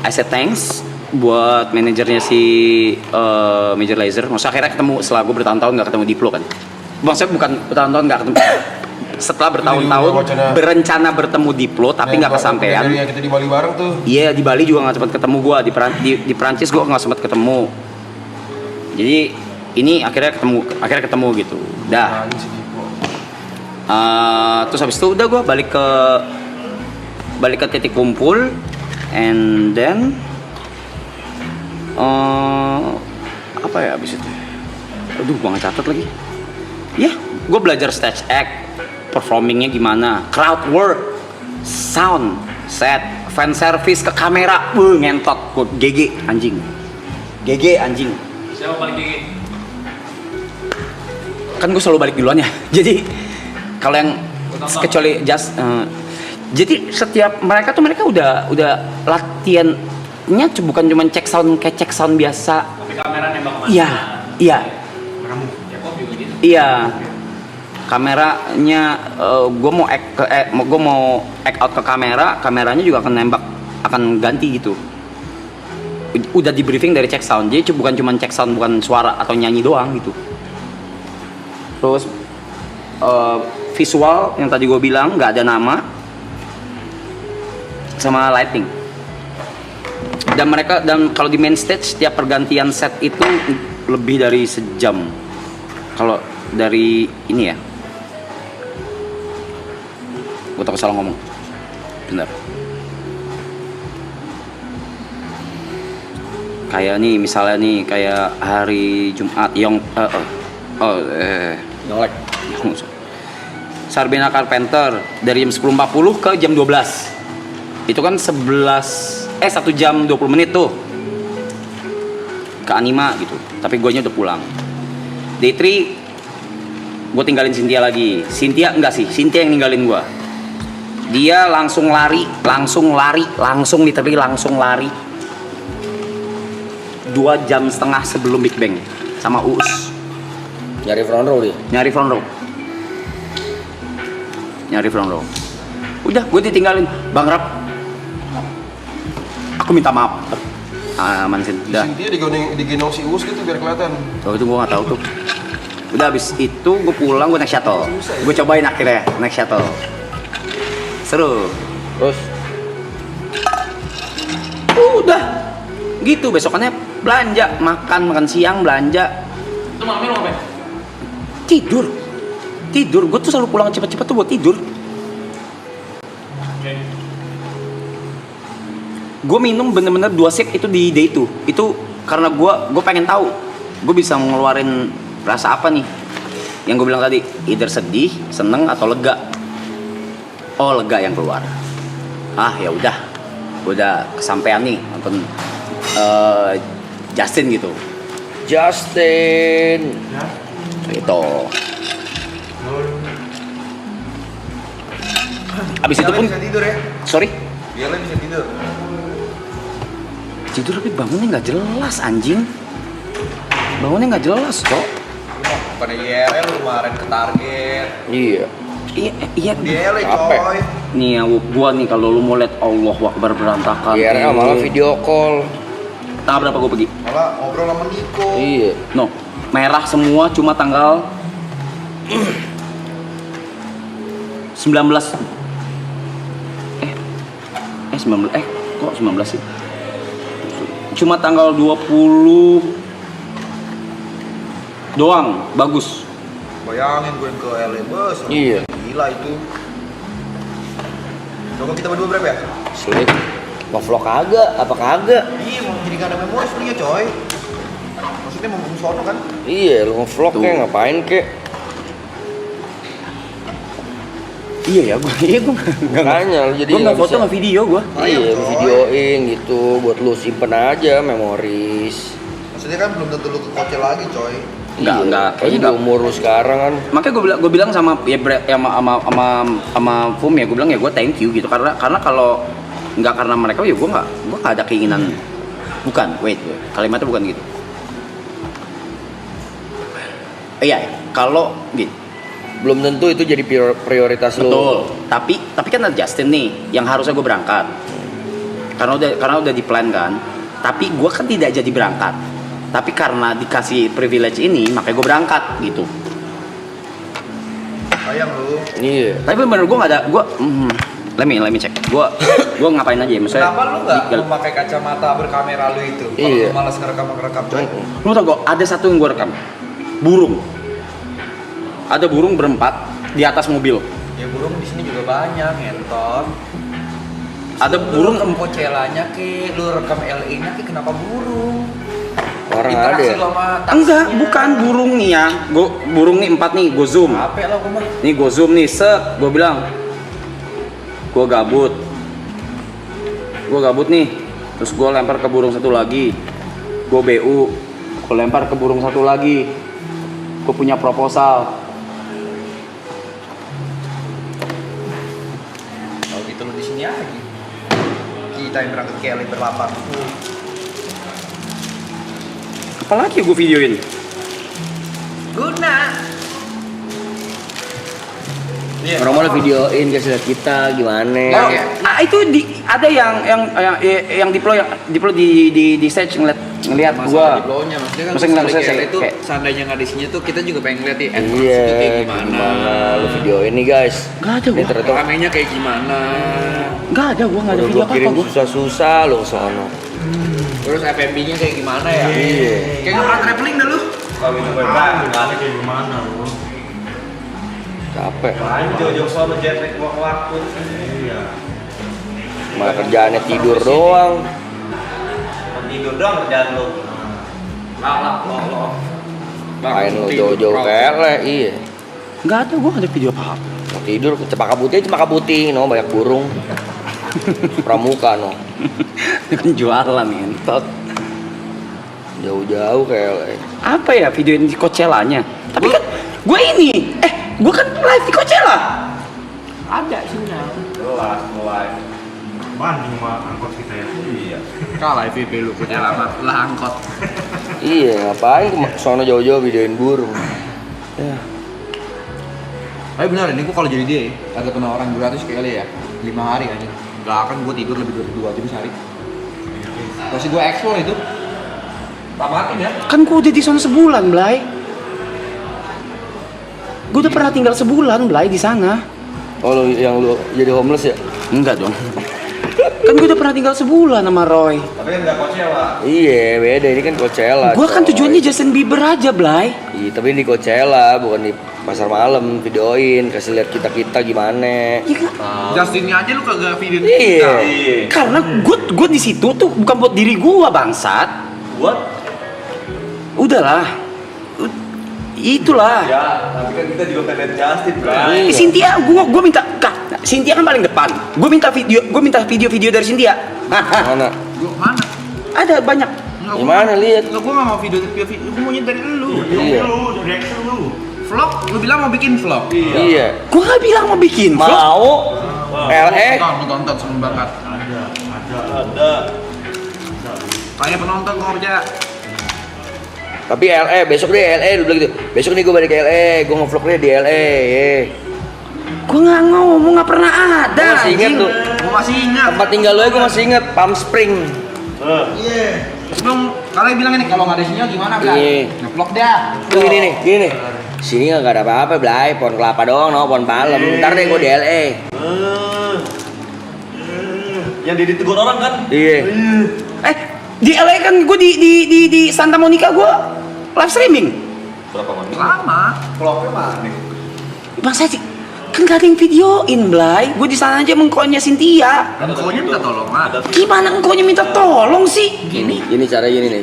A: I said thanks buat manajernya si Major Lazer. Maksudnya akhirnya ketemu setelah gue bertahun-tahun nggak ketemu Diplo kan. Maksudnya bukan bertahun-tahun nggak ketemu, setelah bertahun-tahun berencana bertemu Diplo tapi nggak kesampaian.
D: Dari kita di Bali bareng tuh.
A: Iya, di Bali juga nggak sempat ketemu gue, di Perancis gue nggak sempat ketemu. Jadi ini akhirnya ketemu gitu. Dah. Terus habis itu udah gue balik ke titik kumpul, and then apa ya abis itu? Aduh, gue nggak catat lagi. Ya, gue belajar stage act, performingnya gimana, crowd work, sound, set, fan service ke kamera, ngentot, gue GG anjing.
C: Siapa paling gigi?
A: Kan gue selalu balik duluan ya, jadi kalau yang kecuali jadi setiap mereka udah latihannya bukan cuma cek sound kayak cek sound biasa.
C: Tapi kamera nembak kemana?
A: Iya.
C: Kamu? Ya kok juga gitu?
A: Iya. Kameranya gue mau act out ke kameranya juga akan nembak, akan ganti gitu. Udah di briefing dari cek sound, jadi bukan cuma cek sound, bukan suara atau nyanyi doang gitu. Terus visual yang tadi gue bilang nggak ada nama, sama lighting. Dan kalau di main stage setiap pergantian set itu lebih dari sejam. Kalau dari ini ya, gue takut salah ngomong. Bener. Kayak nih misalnya nih kayak hari Jumat
B: Nyolek.
A: Sarbina Carpenter dari jam 10.40 ke jam 12. Itu kan 1 jam 20 menit tuh ke Anima gitu. Tapi guanya udah pulang. Day 3 gue tinggalin Cynthia lagi. Cynthia yang ninggalin gue. Dia langsung lari, literally langsung lari 2,5 jam sebelum Big Bang sama Uus.
B: Nyari front row dia.
A: Nyari front row. Udah, gue ditinggalin. Bang Rap, aku minta maaf. aman sih
D: Di
A: udah.
D: sini dia digendong si Us gitu biar kelihatan.
A: Oh itu gue nggak tahu tuh. Udah habis itu gue pulang gue naik shuttle. Gue cobain akhirnya naik shuttle. Seru.
B: Terus
A: Udah. Gitu besokannya belanja, makan siang belanja,
C: Itu malamnya lo ngapain?
A: tidur. Gue tuh selalu pulang cepet-cepet tuh buat tidur.
C: Oke.
A: Gue minum bener-bener 2 sip itu di day itu karena gue pengen tahu gue bisa ngeluarin rasa apa nih yang gue bilang tadi, either sedih, seneng atau lega. Oh lega yang keluar. Ya udah, gue udah kesampean nih nonton Justin gitu gitu. Abis itu pun
D: bisa tidur ya.
A: sorry
D: Dia bisa tidur.
A: tidur tapi bangunnya nggak jelas anjing, bangunnya nggak jelas cok.
D: Pada IRL kemarin ke target.
B: iya.
A: Iya
D: Di IRL
B: Capek.
D: coy.
A: nih ya gua nih kalau lu mau lihat Allah Akbar berantakan.
B: IRL malah video call.
A: Tanggal berapa gua pergi?
D: Malah ngobrol sama Niko.
B: Iya.
A: No, merah semua cuma tanggal 19 19 kok 19 sih? Cuma tanggal 20 doang bagus.
D: Bayangin gue yang ke LA bos.
B: Iya.
D: Gila itu. Coba kita berdua berapa ya?
B: Slip. Mau vlog kagak? Apa kagak?
D: Iya mau jadi gak ada memori sebenarnya coy. Maksudnya mau ke sono kan?
B: Iya, lu nge-vlog
A: Tuh.
B: kayak ngapain kek?
A: Iya ya, gua
B: Makanya lu jadi
A: gua nggak
B: nggak
A: foto
B: bisa-
A: nggak video gua.
B: Iya,
D: Ayo,
B: lu
D: coy.
B: videoin gitu buat lu simpen aja memoris.
D: Maksudnya kan belum tentu lu ke Kocel lagi coy.
A: Enggak,
B: Kayaknya
A: kayaknya
B: di
A: enggak.
B: umur lu sekarang kan.
A: Makanya gue bilang sama ya sama Fum ya, gue bilang ya gue thank you gitu karena kalau nggak karena mereka ya gue nggak ada keinginan. Bukan, wait, kalimatnya bukan gitu. Iya, kalau gitu.
B: Belum tentu itu jadi prioritas lu.
A: Betul. Tapi kan ada Justin nih yang harusnya gue berangkat. Karena udah di plan kan. Tapi gue kan tidak jadi berangkat. Tapi karena dikasih privilege ini makanya gue berangkat gitu.
D: Sayang lu.
B: Iya.
A: Tapi bener gue nggak ada let me check. Gue ngapain aja ya? Maksudnya
D: Kenapa lu nggak
A: di-
D: memakai kacamata berkamera lu itu? Kalau
B: Iya.
D: lu malas ngerekam coy.
A: Lu tau gak, ada satu yang gue rekam. Burung. Ada burung berempat di atas mobil.
D: Ya burung di sini juga banyak, ngentot.
A: Ada burung
D: rekam Coachella-nya ke, lu rekam LA-nya ke, kenapa burung?
B: Orang ada
D: Interaksi
B: ya?
D: lu sama
A: enggak,
D: taksinya.
A: bukan burung nih ya. Burung nih 4 nih, gue zoom.
D: Capek lah gua mah.
A: Nih gue zoom nih, set. Gue bilang, gue gabut nih. Terus gue lempar ke burung satu lagi. Gue BU. Gue lempar ke burung satu lagi. Gue punya proposal.
D: Kalau gitu lu di sini aja. Kita yang berangkat ke LA berlapan.
A: Apalagi gue videoin.
D: Guna. Iya.
B: Orang mau videoin kasih lihat kita gimana?
A: Oh, itu ada yang deploy di stage ngeliat gua.
C: Diplonya maksudnya kan
A: Maksudnya
C: pas
A: saya
C: lagi itu
A: kayak-
C: seandainya nggak di sini tuh kita juga pengen lihat ya
B: Iya,
C: kayak gimana.
B: Lu videoin nih guys.
A: Nggak ada
B: Ini
A: gua.
B: ternyata
C: Ramenya kayak gimana.
A: Nggak ada gua nggak ada
B: udah
A: video
B: gua
A: apa
B: kirim
A: gua.
B: susah-susah lu ke sono.
C: Terus FMB-nya kayak gimana ya?
B: Iya.
C: Kayak nggak pernah traveling dah lu.
E: Kalau itu bagaimana kayak gimana lu?
B: Capek.
E: Jauh-jauh sono jet lag waktu. Iya.
B: Malah kerjaannya tidur doang.
E: Tidur doang kerjaan lu.
C: Allah.
B: Main lu jauh-jauh ke LA, iya.
A: Nggak ada gua nggak ada video apa apa.
B: Mau tidur ke Cempaka Putih, Cempaka Putih, no banyak burung. Pramuka no.
A: Itu kan jualan entot.
B: Jauh-jauh ke LA.
A: Apa ya videoin di Coachella-nya? Tapi kan gua ini, gua kan live di Coachella.
C: Ada sinyal.
E: Jelas mulai. Banding sama angkot kita ya. Iya.
C: Kalah FVP lu punya lama lah angkot.
B: Iya, ngapain ke sono jauh-jauh videoin burung. Ya.
C: Tapi benar ini gua kalau jadi dia agak kena orang 200 kali ya 5 hari aja. Gak akan gua tidur lebih dari 2 jam sehari.
D: Masih gue explore itu. Tamatin ya.
A: Kan gue udah di sana sebulan, Blay. Gue udah pernah tinggal sebulan, Blay, di sana.
B: Oh, yang lu jadi homeless ya?
A: Enggak dong. Kan gue udah pernah tinggal sebulan sama Roy.
D: Tapi kan nggak Coachella.
B: Iya, beda. Ini kan Coachella.
A: Gue kan
B: coy.
A: tujuannya Justin Bieber aja, Blay.
B: Iya, tapi di Coachella, bukan di pasar malam. Videoin, kasih lihat kita gimana.
A: Ya, kan?
C: Justinnya aja lu kagak video
B: Iya.
A: Karena gue di situ tuh bukan buat diri gue, bangsat.
C: Buat
A: Udahlah. Itulah.
E: Ya, tapi kan kita juga pengen Justin, bro.
A: Cynthia, gue minta, Cynthia kan paling depan. Gue minta video dari Cynthia.
B: Mana?
C: gua mana?
A: Ada banyak.
B: Gimana lihat?
C: Enggak, gua enggak mau video, gua maunya dari lu.
B: Iya.
E: Lu, reaction lu.
C: Vlog, lu bilang mau bikin vlog.
B: Iya.
A: Gue gak bilang mau bikin vlog.
B: Mau? LE?
C: Tonton seneng banget.
E: Ada.
C: Kayak penonton gua nggak percaya.
B: Tapi LE, besok deh LE lu bilang gitu. Besok nih gue balik ke LE, gue nge-vlog deh di LE.
A: Gue gak ngomong, gak pernah ada.
B: Gue masih inget
A: anjing.
B: tuh.
C: Gua masih ingat.
B: Tempat tinggal lu gue masih inget, Palm Spring.
C: Iya. Sebelum kalian bilang ini kalau nggak ada sinyal gimana, Bang?
B: Iya.
C: Nge-vlog dah.
B: Tuh gini nih. Sini nggak ada apa-apa, Blay. Pohon kelapa doang, no, pohon palem. Ntar deh gue di LE.
E: Yang ditegur orang kan?
B: Iya.
A: Di LA kan gue di Santa Monica gue live streaming.
E: Berapa menit?
C: Lama.
D: Vlognya mana?
A: Bang saya kan gak ada yang videoin, Blay. Gue di sana aja mengkonya Cynthia.
C: Dan konya minta tolong ada.
A: Gimana engkonya minta tolong sih?
B: Gini cara gini nih.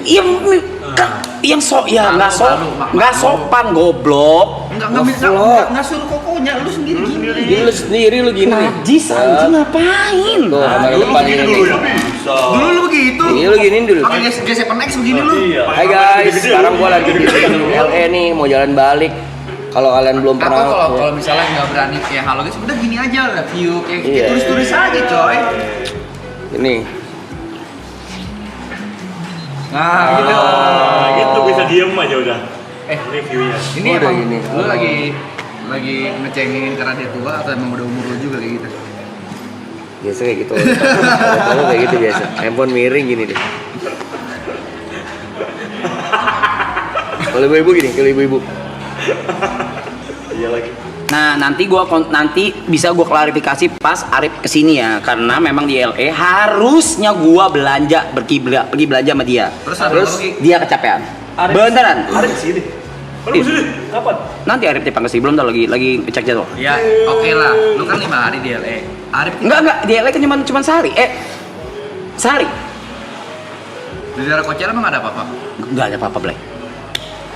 A: Yang
C: Malu,
A: nggak sopan goblok.
C: Enggak suruh kokonya, lu sendiri gini.
B: Gini lu sendiri lu gini nih.
A: Najis anjing ngapain?
B: Tuh, kamera depan ini nih.
E: Bisa.
C: Dulu lu begitu.
B: Ini lu giniin dulu.
C: Pakai G7X begini lu.
E: Iya.
B: Hai guys, sekarang gua lagi di LE nih, mau jalan balik. Kalau kalian belum
C: Atau
B: pernah,
C: kalau misalnya nggak berani kayak halo guys, udah gini aja review kayak
B: Iya.
C: tulis-tulis aja, coy.
B: ini.
C: Nah, gitu.
E: Gitu bisa diem aja udah. Reviewnya.
C: Ini
B: Udah
C: emang
B: gini.
C: lu lagi ngecengin karena dia tua atau emang udah umur lu juga kayak gitu?
B: Biasa kayak gitu. Kalau kayak gitu biasa. Handphone miring gini deh. Kalau ibu-ibu gini, kalau ibu-ibu.
E: Iya lagi.
A: Nah nanti bisa gua klarifikasi pas Arif kesini ya, karena memang di LA harusnya gua pergi belanja sama dia.
C: Terus
A: Dia kecapean. Beneran.
E: Ada di sini. Mana
A: Ih.
E: sini? Kapan?
A: Nanti Arif dipanggil sih, belum tahu lagi ngecek jadwal.
C: ya oke lah, lu kan 5 hari di LA. Arif
A: Enggak, di LA kan cuma sehari. Sehari.
C: di daerah Coachella emang ada apa-apa?
A: Enggak ada apa-apa, Blay.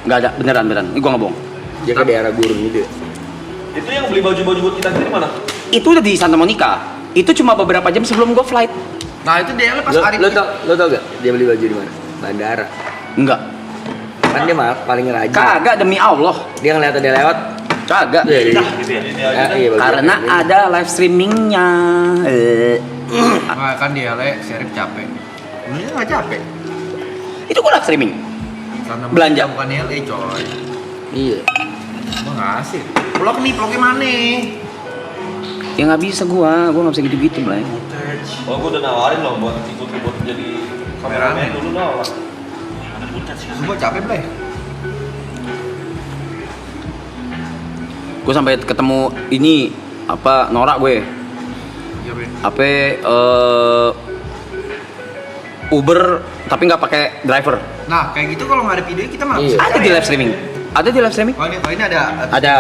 A: Enggak ada, beneran. Ini gua nggak bohong.
B: Dia ke daerah gurun gitu.
E: Itu yang beli baju-baju buat kita di mana?
A: Itu udah di Santa Monica. Itu cuma beberapa jam sebelum gua flight.
C: Nah itu dia pas Arif
B: Lo tau gak dia beli baju di mana? Bandara.
A: Enggak.
B: Kan dia paling rajin.
A: Kagak, demi Allah.
B: Dia ngeliat dia lewat.
A: Kagak.
B: Iya, iya.
E: Gitu ya. Ini aja.
B: Iya, bagus.
A: Karena ada live streamingnya.
C: Nah, kan di LA Syarif capek. Lu nggak capek?
A: Itu gua live streaming.
C: Karena
A: Belanja.
C: bukan LA, coy.
B: Iya.
C: Gua nggak asik. Vlognya mana?
A: Ya nggak bisa gua nggak bisa gitu-gitu, Blay.
E: Oh, gua udah nawarin loh buat ikut jadi kameramen dulu nolak.
C: Gua capek, Blay.
A: Gue sampai ketemu ini apa norak gue.
C: Iya, Bre.
A: Apa Uber tapi nggak pakai driver.
C: Nah, kayak gitu kalau nggak ada video kita malah
B: Iya.
C: bisa
A: Ada di live streaming. Ada di live streaming.
C: Oh ini ada.
A: Ada.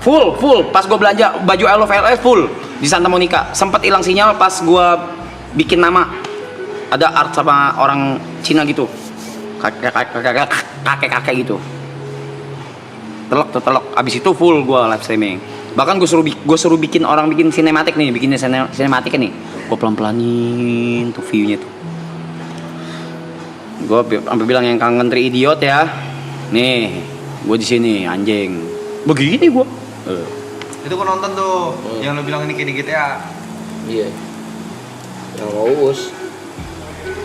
A: Full. Pas gue belanja baju I Love LA full di Santa Monica. Sempat hilang sinyal pas gue bikin nama. Ada art sama orang Cina gitu. Kakek gitu. Telok. Abis itu full gue live streaming. Bahkan gue suruh bikin orang bikin sinematik nih, bikin sinematik nih. Gue pelan-pelanin tuh view-nya tuh. Gue sampai bilang yang kangen Tri Idiot ya. Nih, gue di sini anjing. Begini gue.
C: Itu gua nonton tuh, yang lu bilang ini kayak di GTA.
B: Iya. Yang Uus.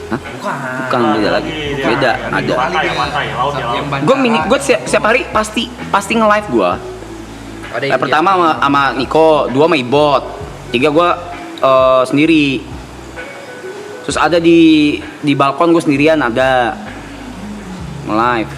A: Hah?
C: Bukan.
A: Bukan beda lagi. Beda, ada.
E: Pantai, laut ya, laut.
A: Gue setiap hari pasti nge-live gue.
C: Ada
A: Pertama sama Niko, 2 sama Ibot, 3 gue sendiri. Terus ada di balkon gue sendirian ada live.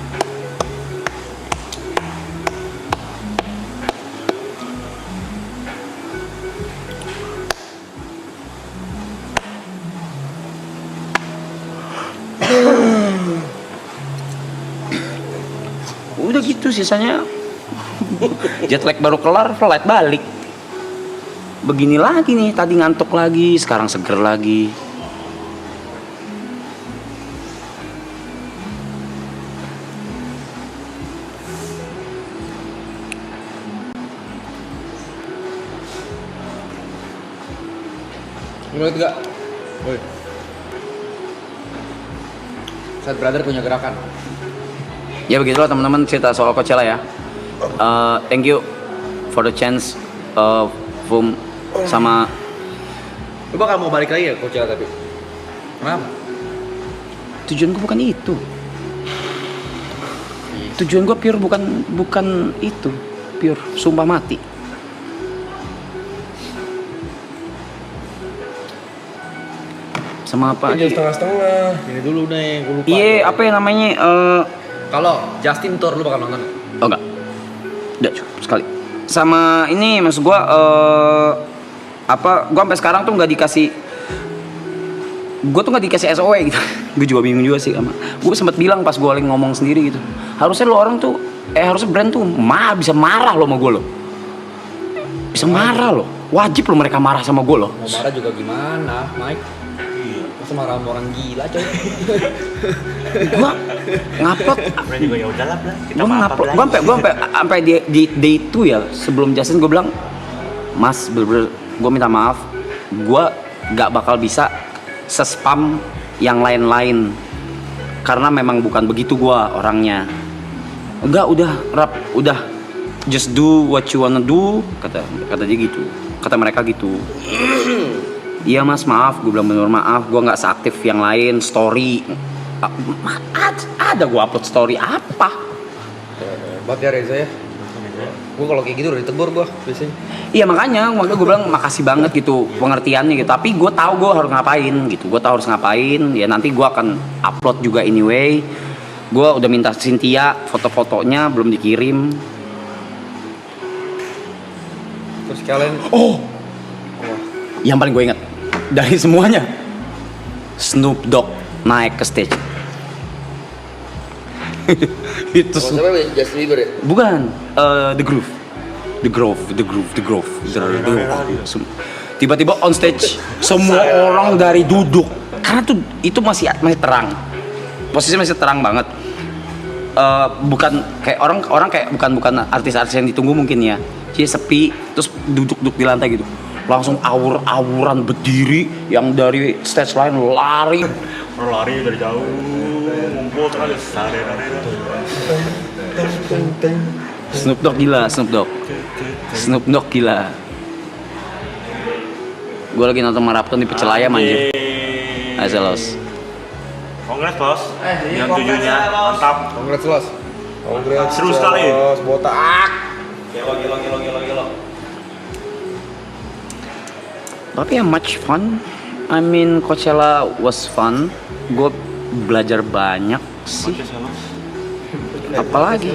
A: Udah gitu sisanya jet lag baru kelar, flight balik. Begini lagi nih, tadi ngantuk lagi, sekarang seger lagi.
D: Menurut gak? Woi. Saat brother punya gerakan.
A: Ya begitulah teman-teman cerita soal Coachella ya. Thank you for the chance, Vum sama.
D: Lu bakal mau balik lagi ya Coachella tapi? Kenapa?
A: Tujuan gue bukan itu. Tujuan gue pure bukan itu, pure sumpah mati. Sama apa?
D: Setengah-setengah.
C: Ini dulu nih, gue lupa.
A: Iya, apa yang namanya?
D: Kalau Justin Tour lu bakal nonton?
A: Oh enggak, udah cukup sekali. Sama ini maksud gue apa? Gue sampai sekarang tuh nggak dikasih SOE gitu. Gue juga bingung juga sih sama. Gue sempat bilang pas gue lagi ngomong sendiri gitu. Harusnya lo orang tuh, harusnya brand tuh bisa marah lo sama gue lo. Bisa marah lo. Wajib lo mereka marah sama gue lo.
D: Mau marah juga gimana, Mike? Masa marah sama orang gila coy.
A: Gue ngupload.
E: Brand juga ya udahlah, kita
A: Gue ngupload. Gue sampai di day 2 ya sebelum Justin gue bilang, Mas, bener-bener gue minta maaf. Gue gak bakal bisa se-spam yang lain-lain karena memang bukan begitu gue orangnya. Enggak, udah just do what you wanna do, kata dia gitu, kata mereka gitu. Iya mas, maaf, gue bilang bener maaf, gue nggak seaktif yang lain. Story ada gue upload story apa?
D: Buat ya Reza ya. Gue kalau kayak gitu udah ditegur gue biasanya.
A: Iya makanya gue bilang makasih banget gitu pengertiannya gitu. Tapi gue tahu gue harus ngapain gitu. Gue tahu harus ngapain. Ya nanti gue akan upload juga anyway. Gue udah minta Cynthia foto-fotonya belum dikirim.
D: Terus kalian
A: Yang paling gue ingat dari semuanya, Snoop Dogg naik ke stage. Itu
B: Siapa ya? Justin Bieber ya?
A: bukan The Groove. Tiba-tiba on stage semua orang dari duduk karena tuh itu masih terang, posisinya masih terang banget. Bukan kayak orang kayak bukan artis-artis yang ditunggu mungkin ya, jadi sepi terus duduk di lantai gitu, langsung awur-awuran berdiri, yang dari stage lain lari
E: dari jauh, ngumpul terus
A: Snoop Dogg gila. Gue lagi nonton maraton di Pecel Ayam anjir. Ayo los.
E: Kongres bos, yang tujuhnya mantap.
D: Congrats los. Congrats.
E: Seru sekali.
D: Los, botak.
E: Gelo.
A: Tapi ya much fun. I mean Coachella was fun. Gue belajar banyak sih. Apalagi?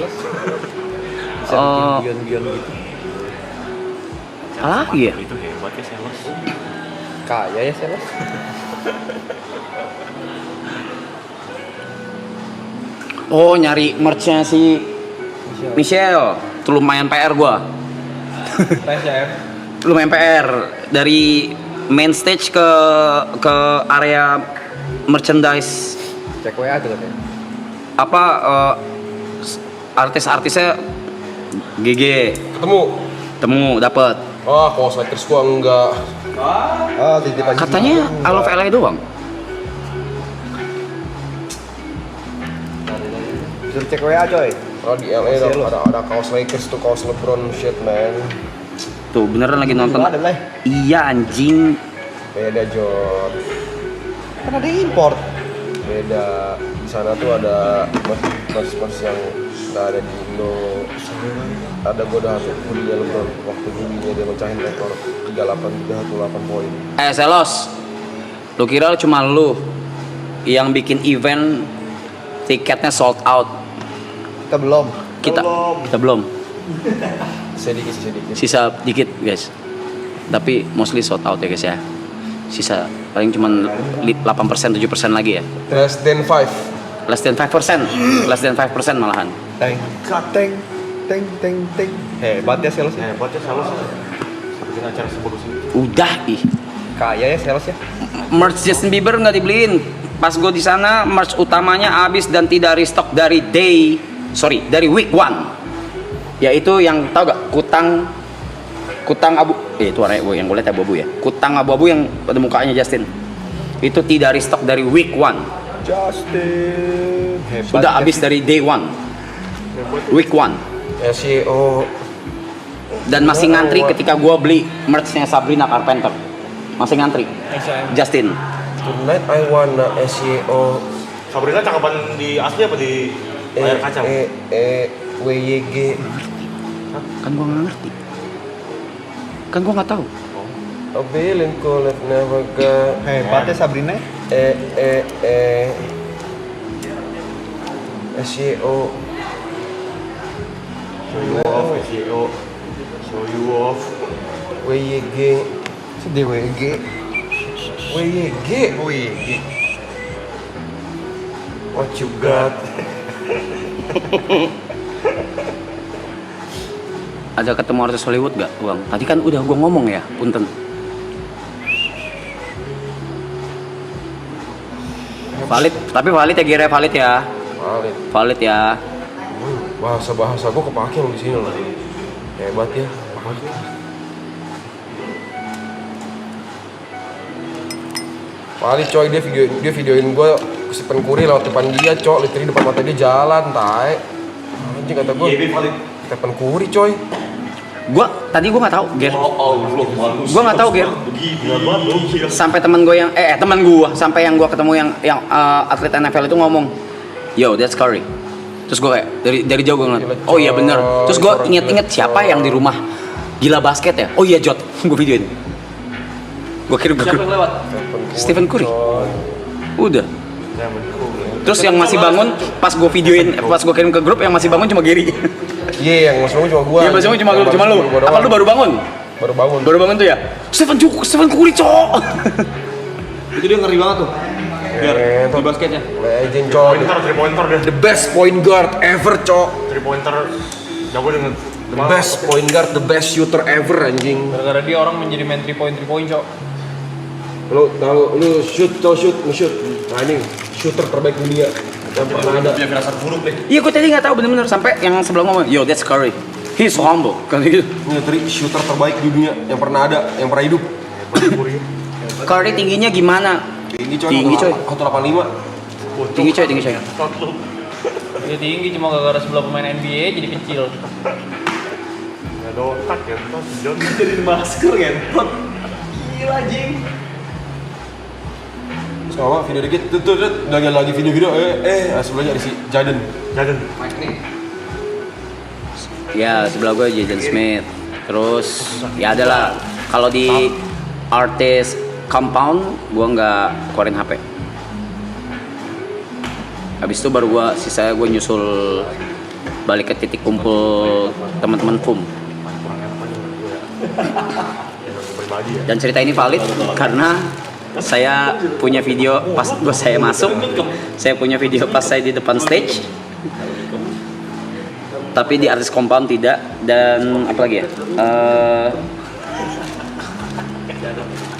D: Gion-gion gitu.
A: Apalagi ya?
E: Itu hebat ya Selos.
D: Kaya ya Selos.
A: Oh nyari merchnya si Michelle. Itu lumayan PR gue. Lumayan PR dari main stage ke area merchandise.
D: Cek WA tuh katanya.
A: Apa artis-artisnya GG temu dapat.
D: Oh, kaos Lakers gua enggak. Titip aja.
A: Katanya I Love LA doang.
D: Suruh cek WA coy. Oh di LA dong ada kaos Lakers tuh, kaos LeBron shit man.
A: Tuh beneran lagi nonton.
D: Ada lah.
A: Iya anjing.
D: Beda Jod. Kan ada import. Beda. Di sana tuh ada merch yang nggak ada di Indo. Ada goda hoodie LeBron waktu hoodie dia mecahin rekor 38 poin.
A: Selos. Lu kira cuma lu yang bikin event tiketnya sold out?
D: Kita belum.
A: Kita belum.
D: Sedikit.
A: Sisa dikit guys. Tapi mostly sold out ya guys ya. Sisa paling cuma 8% 7% lagi ya.
D: Less than 5.
A: Less than 5%. Less than 5% malahan.
D: Teng. Hebat ya sales.
E: Hebatnya selalu bikin acara sebelum itu.
A: Udah ih.
D: Kaya ya sales ya.
A: Merch Justin Bieber nggak dibeliin. Pas gue di sana merch utamanya habis dan tidak restock dari dari week 1. Yaitu yang tau gak kutang abu itu warna yang gue lihat abu-abu ya. Kutang abu-abu yang pada mukanya Justin. Itu tidak restock dari week 1.
D: Justin. Hebat.
A: Sudah habis dari day 1. Week 1.
D: SEO.
A: Dan masih ngantri ketika gue beli merchnya Sabrina Carpenter. Masih ngantri. Justin.
D: Tonight I wanna SEO.
E: Sabrina cakapan di asli apa di layar kaca?
D: WYG.
A: Kan gue nggak ngerti. Kan gue nggak tahu.
D: A billion call never got.
B: Hebat ya Sabrina.
D: SEO.
E: Show you off, SEO. Show you off.
D: WYG.
B: Sedih WG.
D: WYG.
B: WG.
D: What you got?
A: Ada ketemu artis Hollywood gak, Bang? Tadi kan udah gue ngomong ya, punten. Valid, tapi valid ya Gira, valid ya.
D: Valid.
A: Valid ya.
D: Bahasa gua kepake di sini loh. Hebat ya. Valid coy, dia videoin gua Stephen Curry lewat depan dia, coy, literally depan mata dia jalan, tae. Anjing kata gua.
E: Iya, valid.
D: Stephen Curry coy.
A: Tadi gue nggak tahu, Ger.
E: Allah, malu.
A: Gue nggak tahu, Ger.
E: Gila banget.
A: Sampai teman gue sampai yang gue ketemu yang atlet NFL itu ngomong, yo that's Curry. Terus gue kayak dari jauh gue ngeliat, oh iya bener. Terus gue inget siapa yang di rumah gila basket ya? Oh iya Jot, gue videoin. Gue kirim ke
C: Siapa yang lewat?
A: Stephen Curry. Udah. Terus yang masih bangun pas gue videoin, pas gue kirim ke grup yang masih bangun cuma Gary.
D: Iya, yang masih bangun cuma gua.
A: Iya masih bangun cuma lu. Apa lu baru bangun? Baru bangun tuh ya? Stephen Curry cok.
C: Itu dia ngeri banget tuh. Biar
D: Di
C: basketnya.
D: Legend coy.
E: Pointer, 3 pointer deh.
D: The best point guard ever cok.
E: 3 pointer. Jago dengan
D: The best point guard, the best shooter ever anjing.
C: Gara-gara dia orang menjadi main 3 point, cok.
D: Lu shoot. Nah ini shooter terbaik dunia yang pernah ada.
E: Dia firasat buruk deh.
A: Iya gue tadi nggak tahu bener-bener sampai yang sebelah ngomong, yo that's Curry. He's so humble. Kan gitu.
D: Ini literally shooter terbaik di dunia yang pernah ada, yang pernah hidup.
A: Curry tingginya gimana?
D: Tinggi coy. 185.
A: Tinggi coy.
C: Dia tinggi cuma gara-gara sebelah pemain NBA jadi kecil.
E: Gak ada otak ya, John.
C: Jadi masker kan. Gila jing.
D: Sama video dikit, tuh, lagi video, sebelahnya ada si Jaden.
A: Ya sebelah gue Jaden Smith. Terus ya adalah kalau di artis compound gue nggak keluarin HP. Habis itu baru gue nyusul balik ke titik kumpul teman-teman FUM. Dan cerita ini valid karena saya punya video pas saya masuk, saya punya video pas saya di depan stage, tapi di artis compound tidak. Dan apa lagi ya?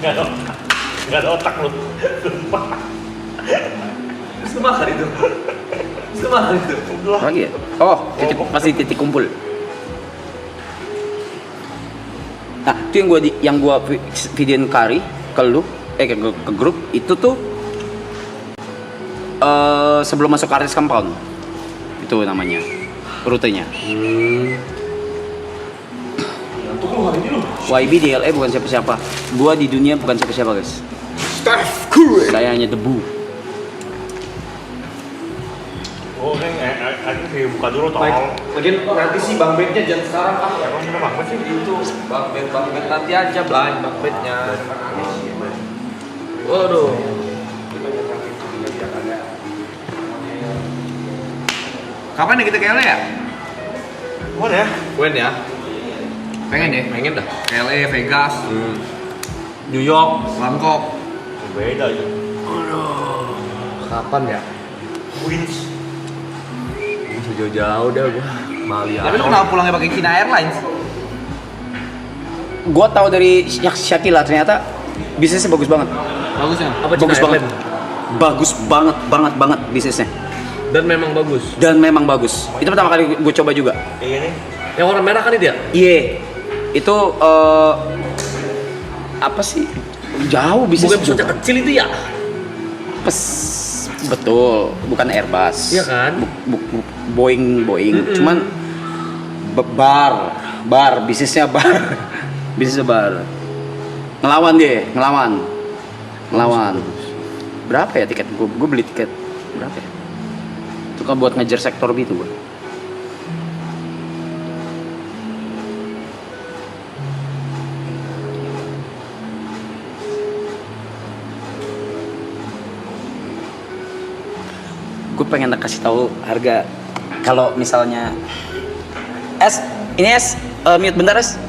E: Gak ada otak lu.
C: Semahal itu.
A: Apa lagi ya? Oh, pasti titik kumpul. Nah, itu yang gua videoin Curry ke lu, ke grup itu tuh sebelum masuk artis compound. Itu namanya rutenya. YB di LA bukan siapa-siapa. Gua di dunia bukan siapa-siapa, guys.
D: Steph Curry.
A: Saya hanya debu.
E: Oh, ini kayak buka dulu tol.
B: Lagian nanti sih Bang Bednya jangan sekarang ah.
E: Emang bener banget sih.
B: Itu Bang Bed nanti aja Bang Bednya.
C: Waduh.
B: Kapan nih kita ke LA ya?
E: Mana ya?
C: When ya?
B: Pengen deh.
C: Pengen dah.
B: Ke LA, Vegas,
C: New York.
B: Bangkok.
E: Beda aja.
D: Kapan ya?
E: Queens.
D: Bisa jauh-jauh dah gua. Bali
B: Tapi lu kenapa pulangnya pakai China Airlines?
A: Gua tahu dari Syakila ternyata bisnisnya bagus banget.
B: Bagusnya.
C: Apa
A: Bagus
C: China
A: banget.
C: Airlines?
A: Bagus banget bisnisnya.
C: Dan memang bagus.
A: Dan memang bagus. Itu pertama kali gue coba juga.
E: Kayak gini.
C: Yang warna merah kan itu ya?
A: Iya. Itu apa sih? Jauh bisnis.
C: Bukan pesawat kecil itu ya?
A: Betul, bukan Airbus.
C: Iya kan?
A: Boeing. Cuman bar, bisnisnya bar. Bisnisnya bar. Ngelawan dia, ngelawan. Berapa ya tiket? Gue beli tiket berapa ya? Itu kan buat ngejar sektor B itu gue. Gue pengen kasih tahu harga kalau misalnya ini mute bentar Es.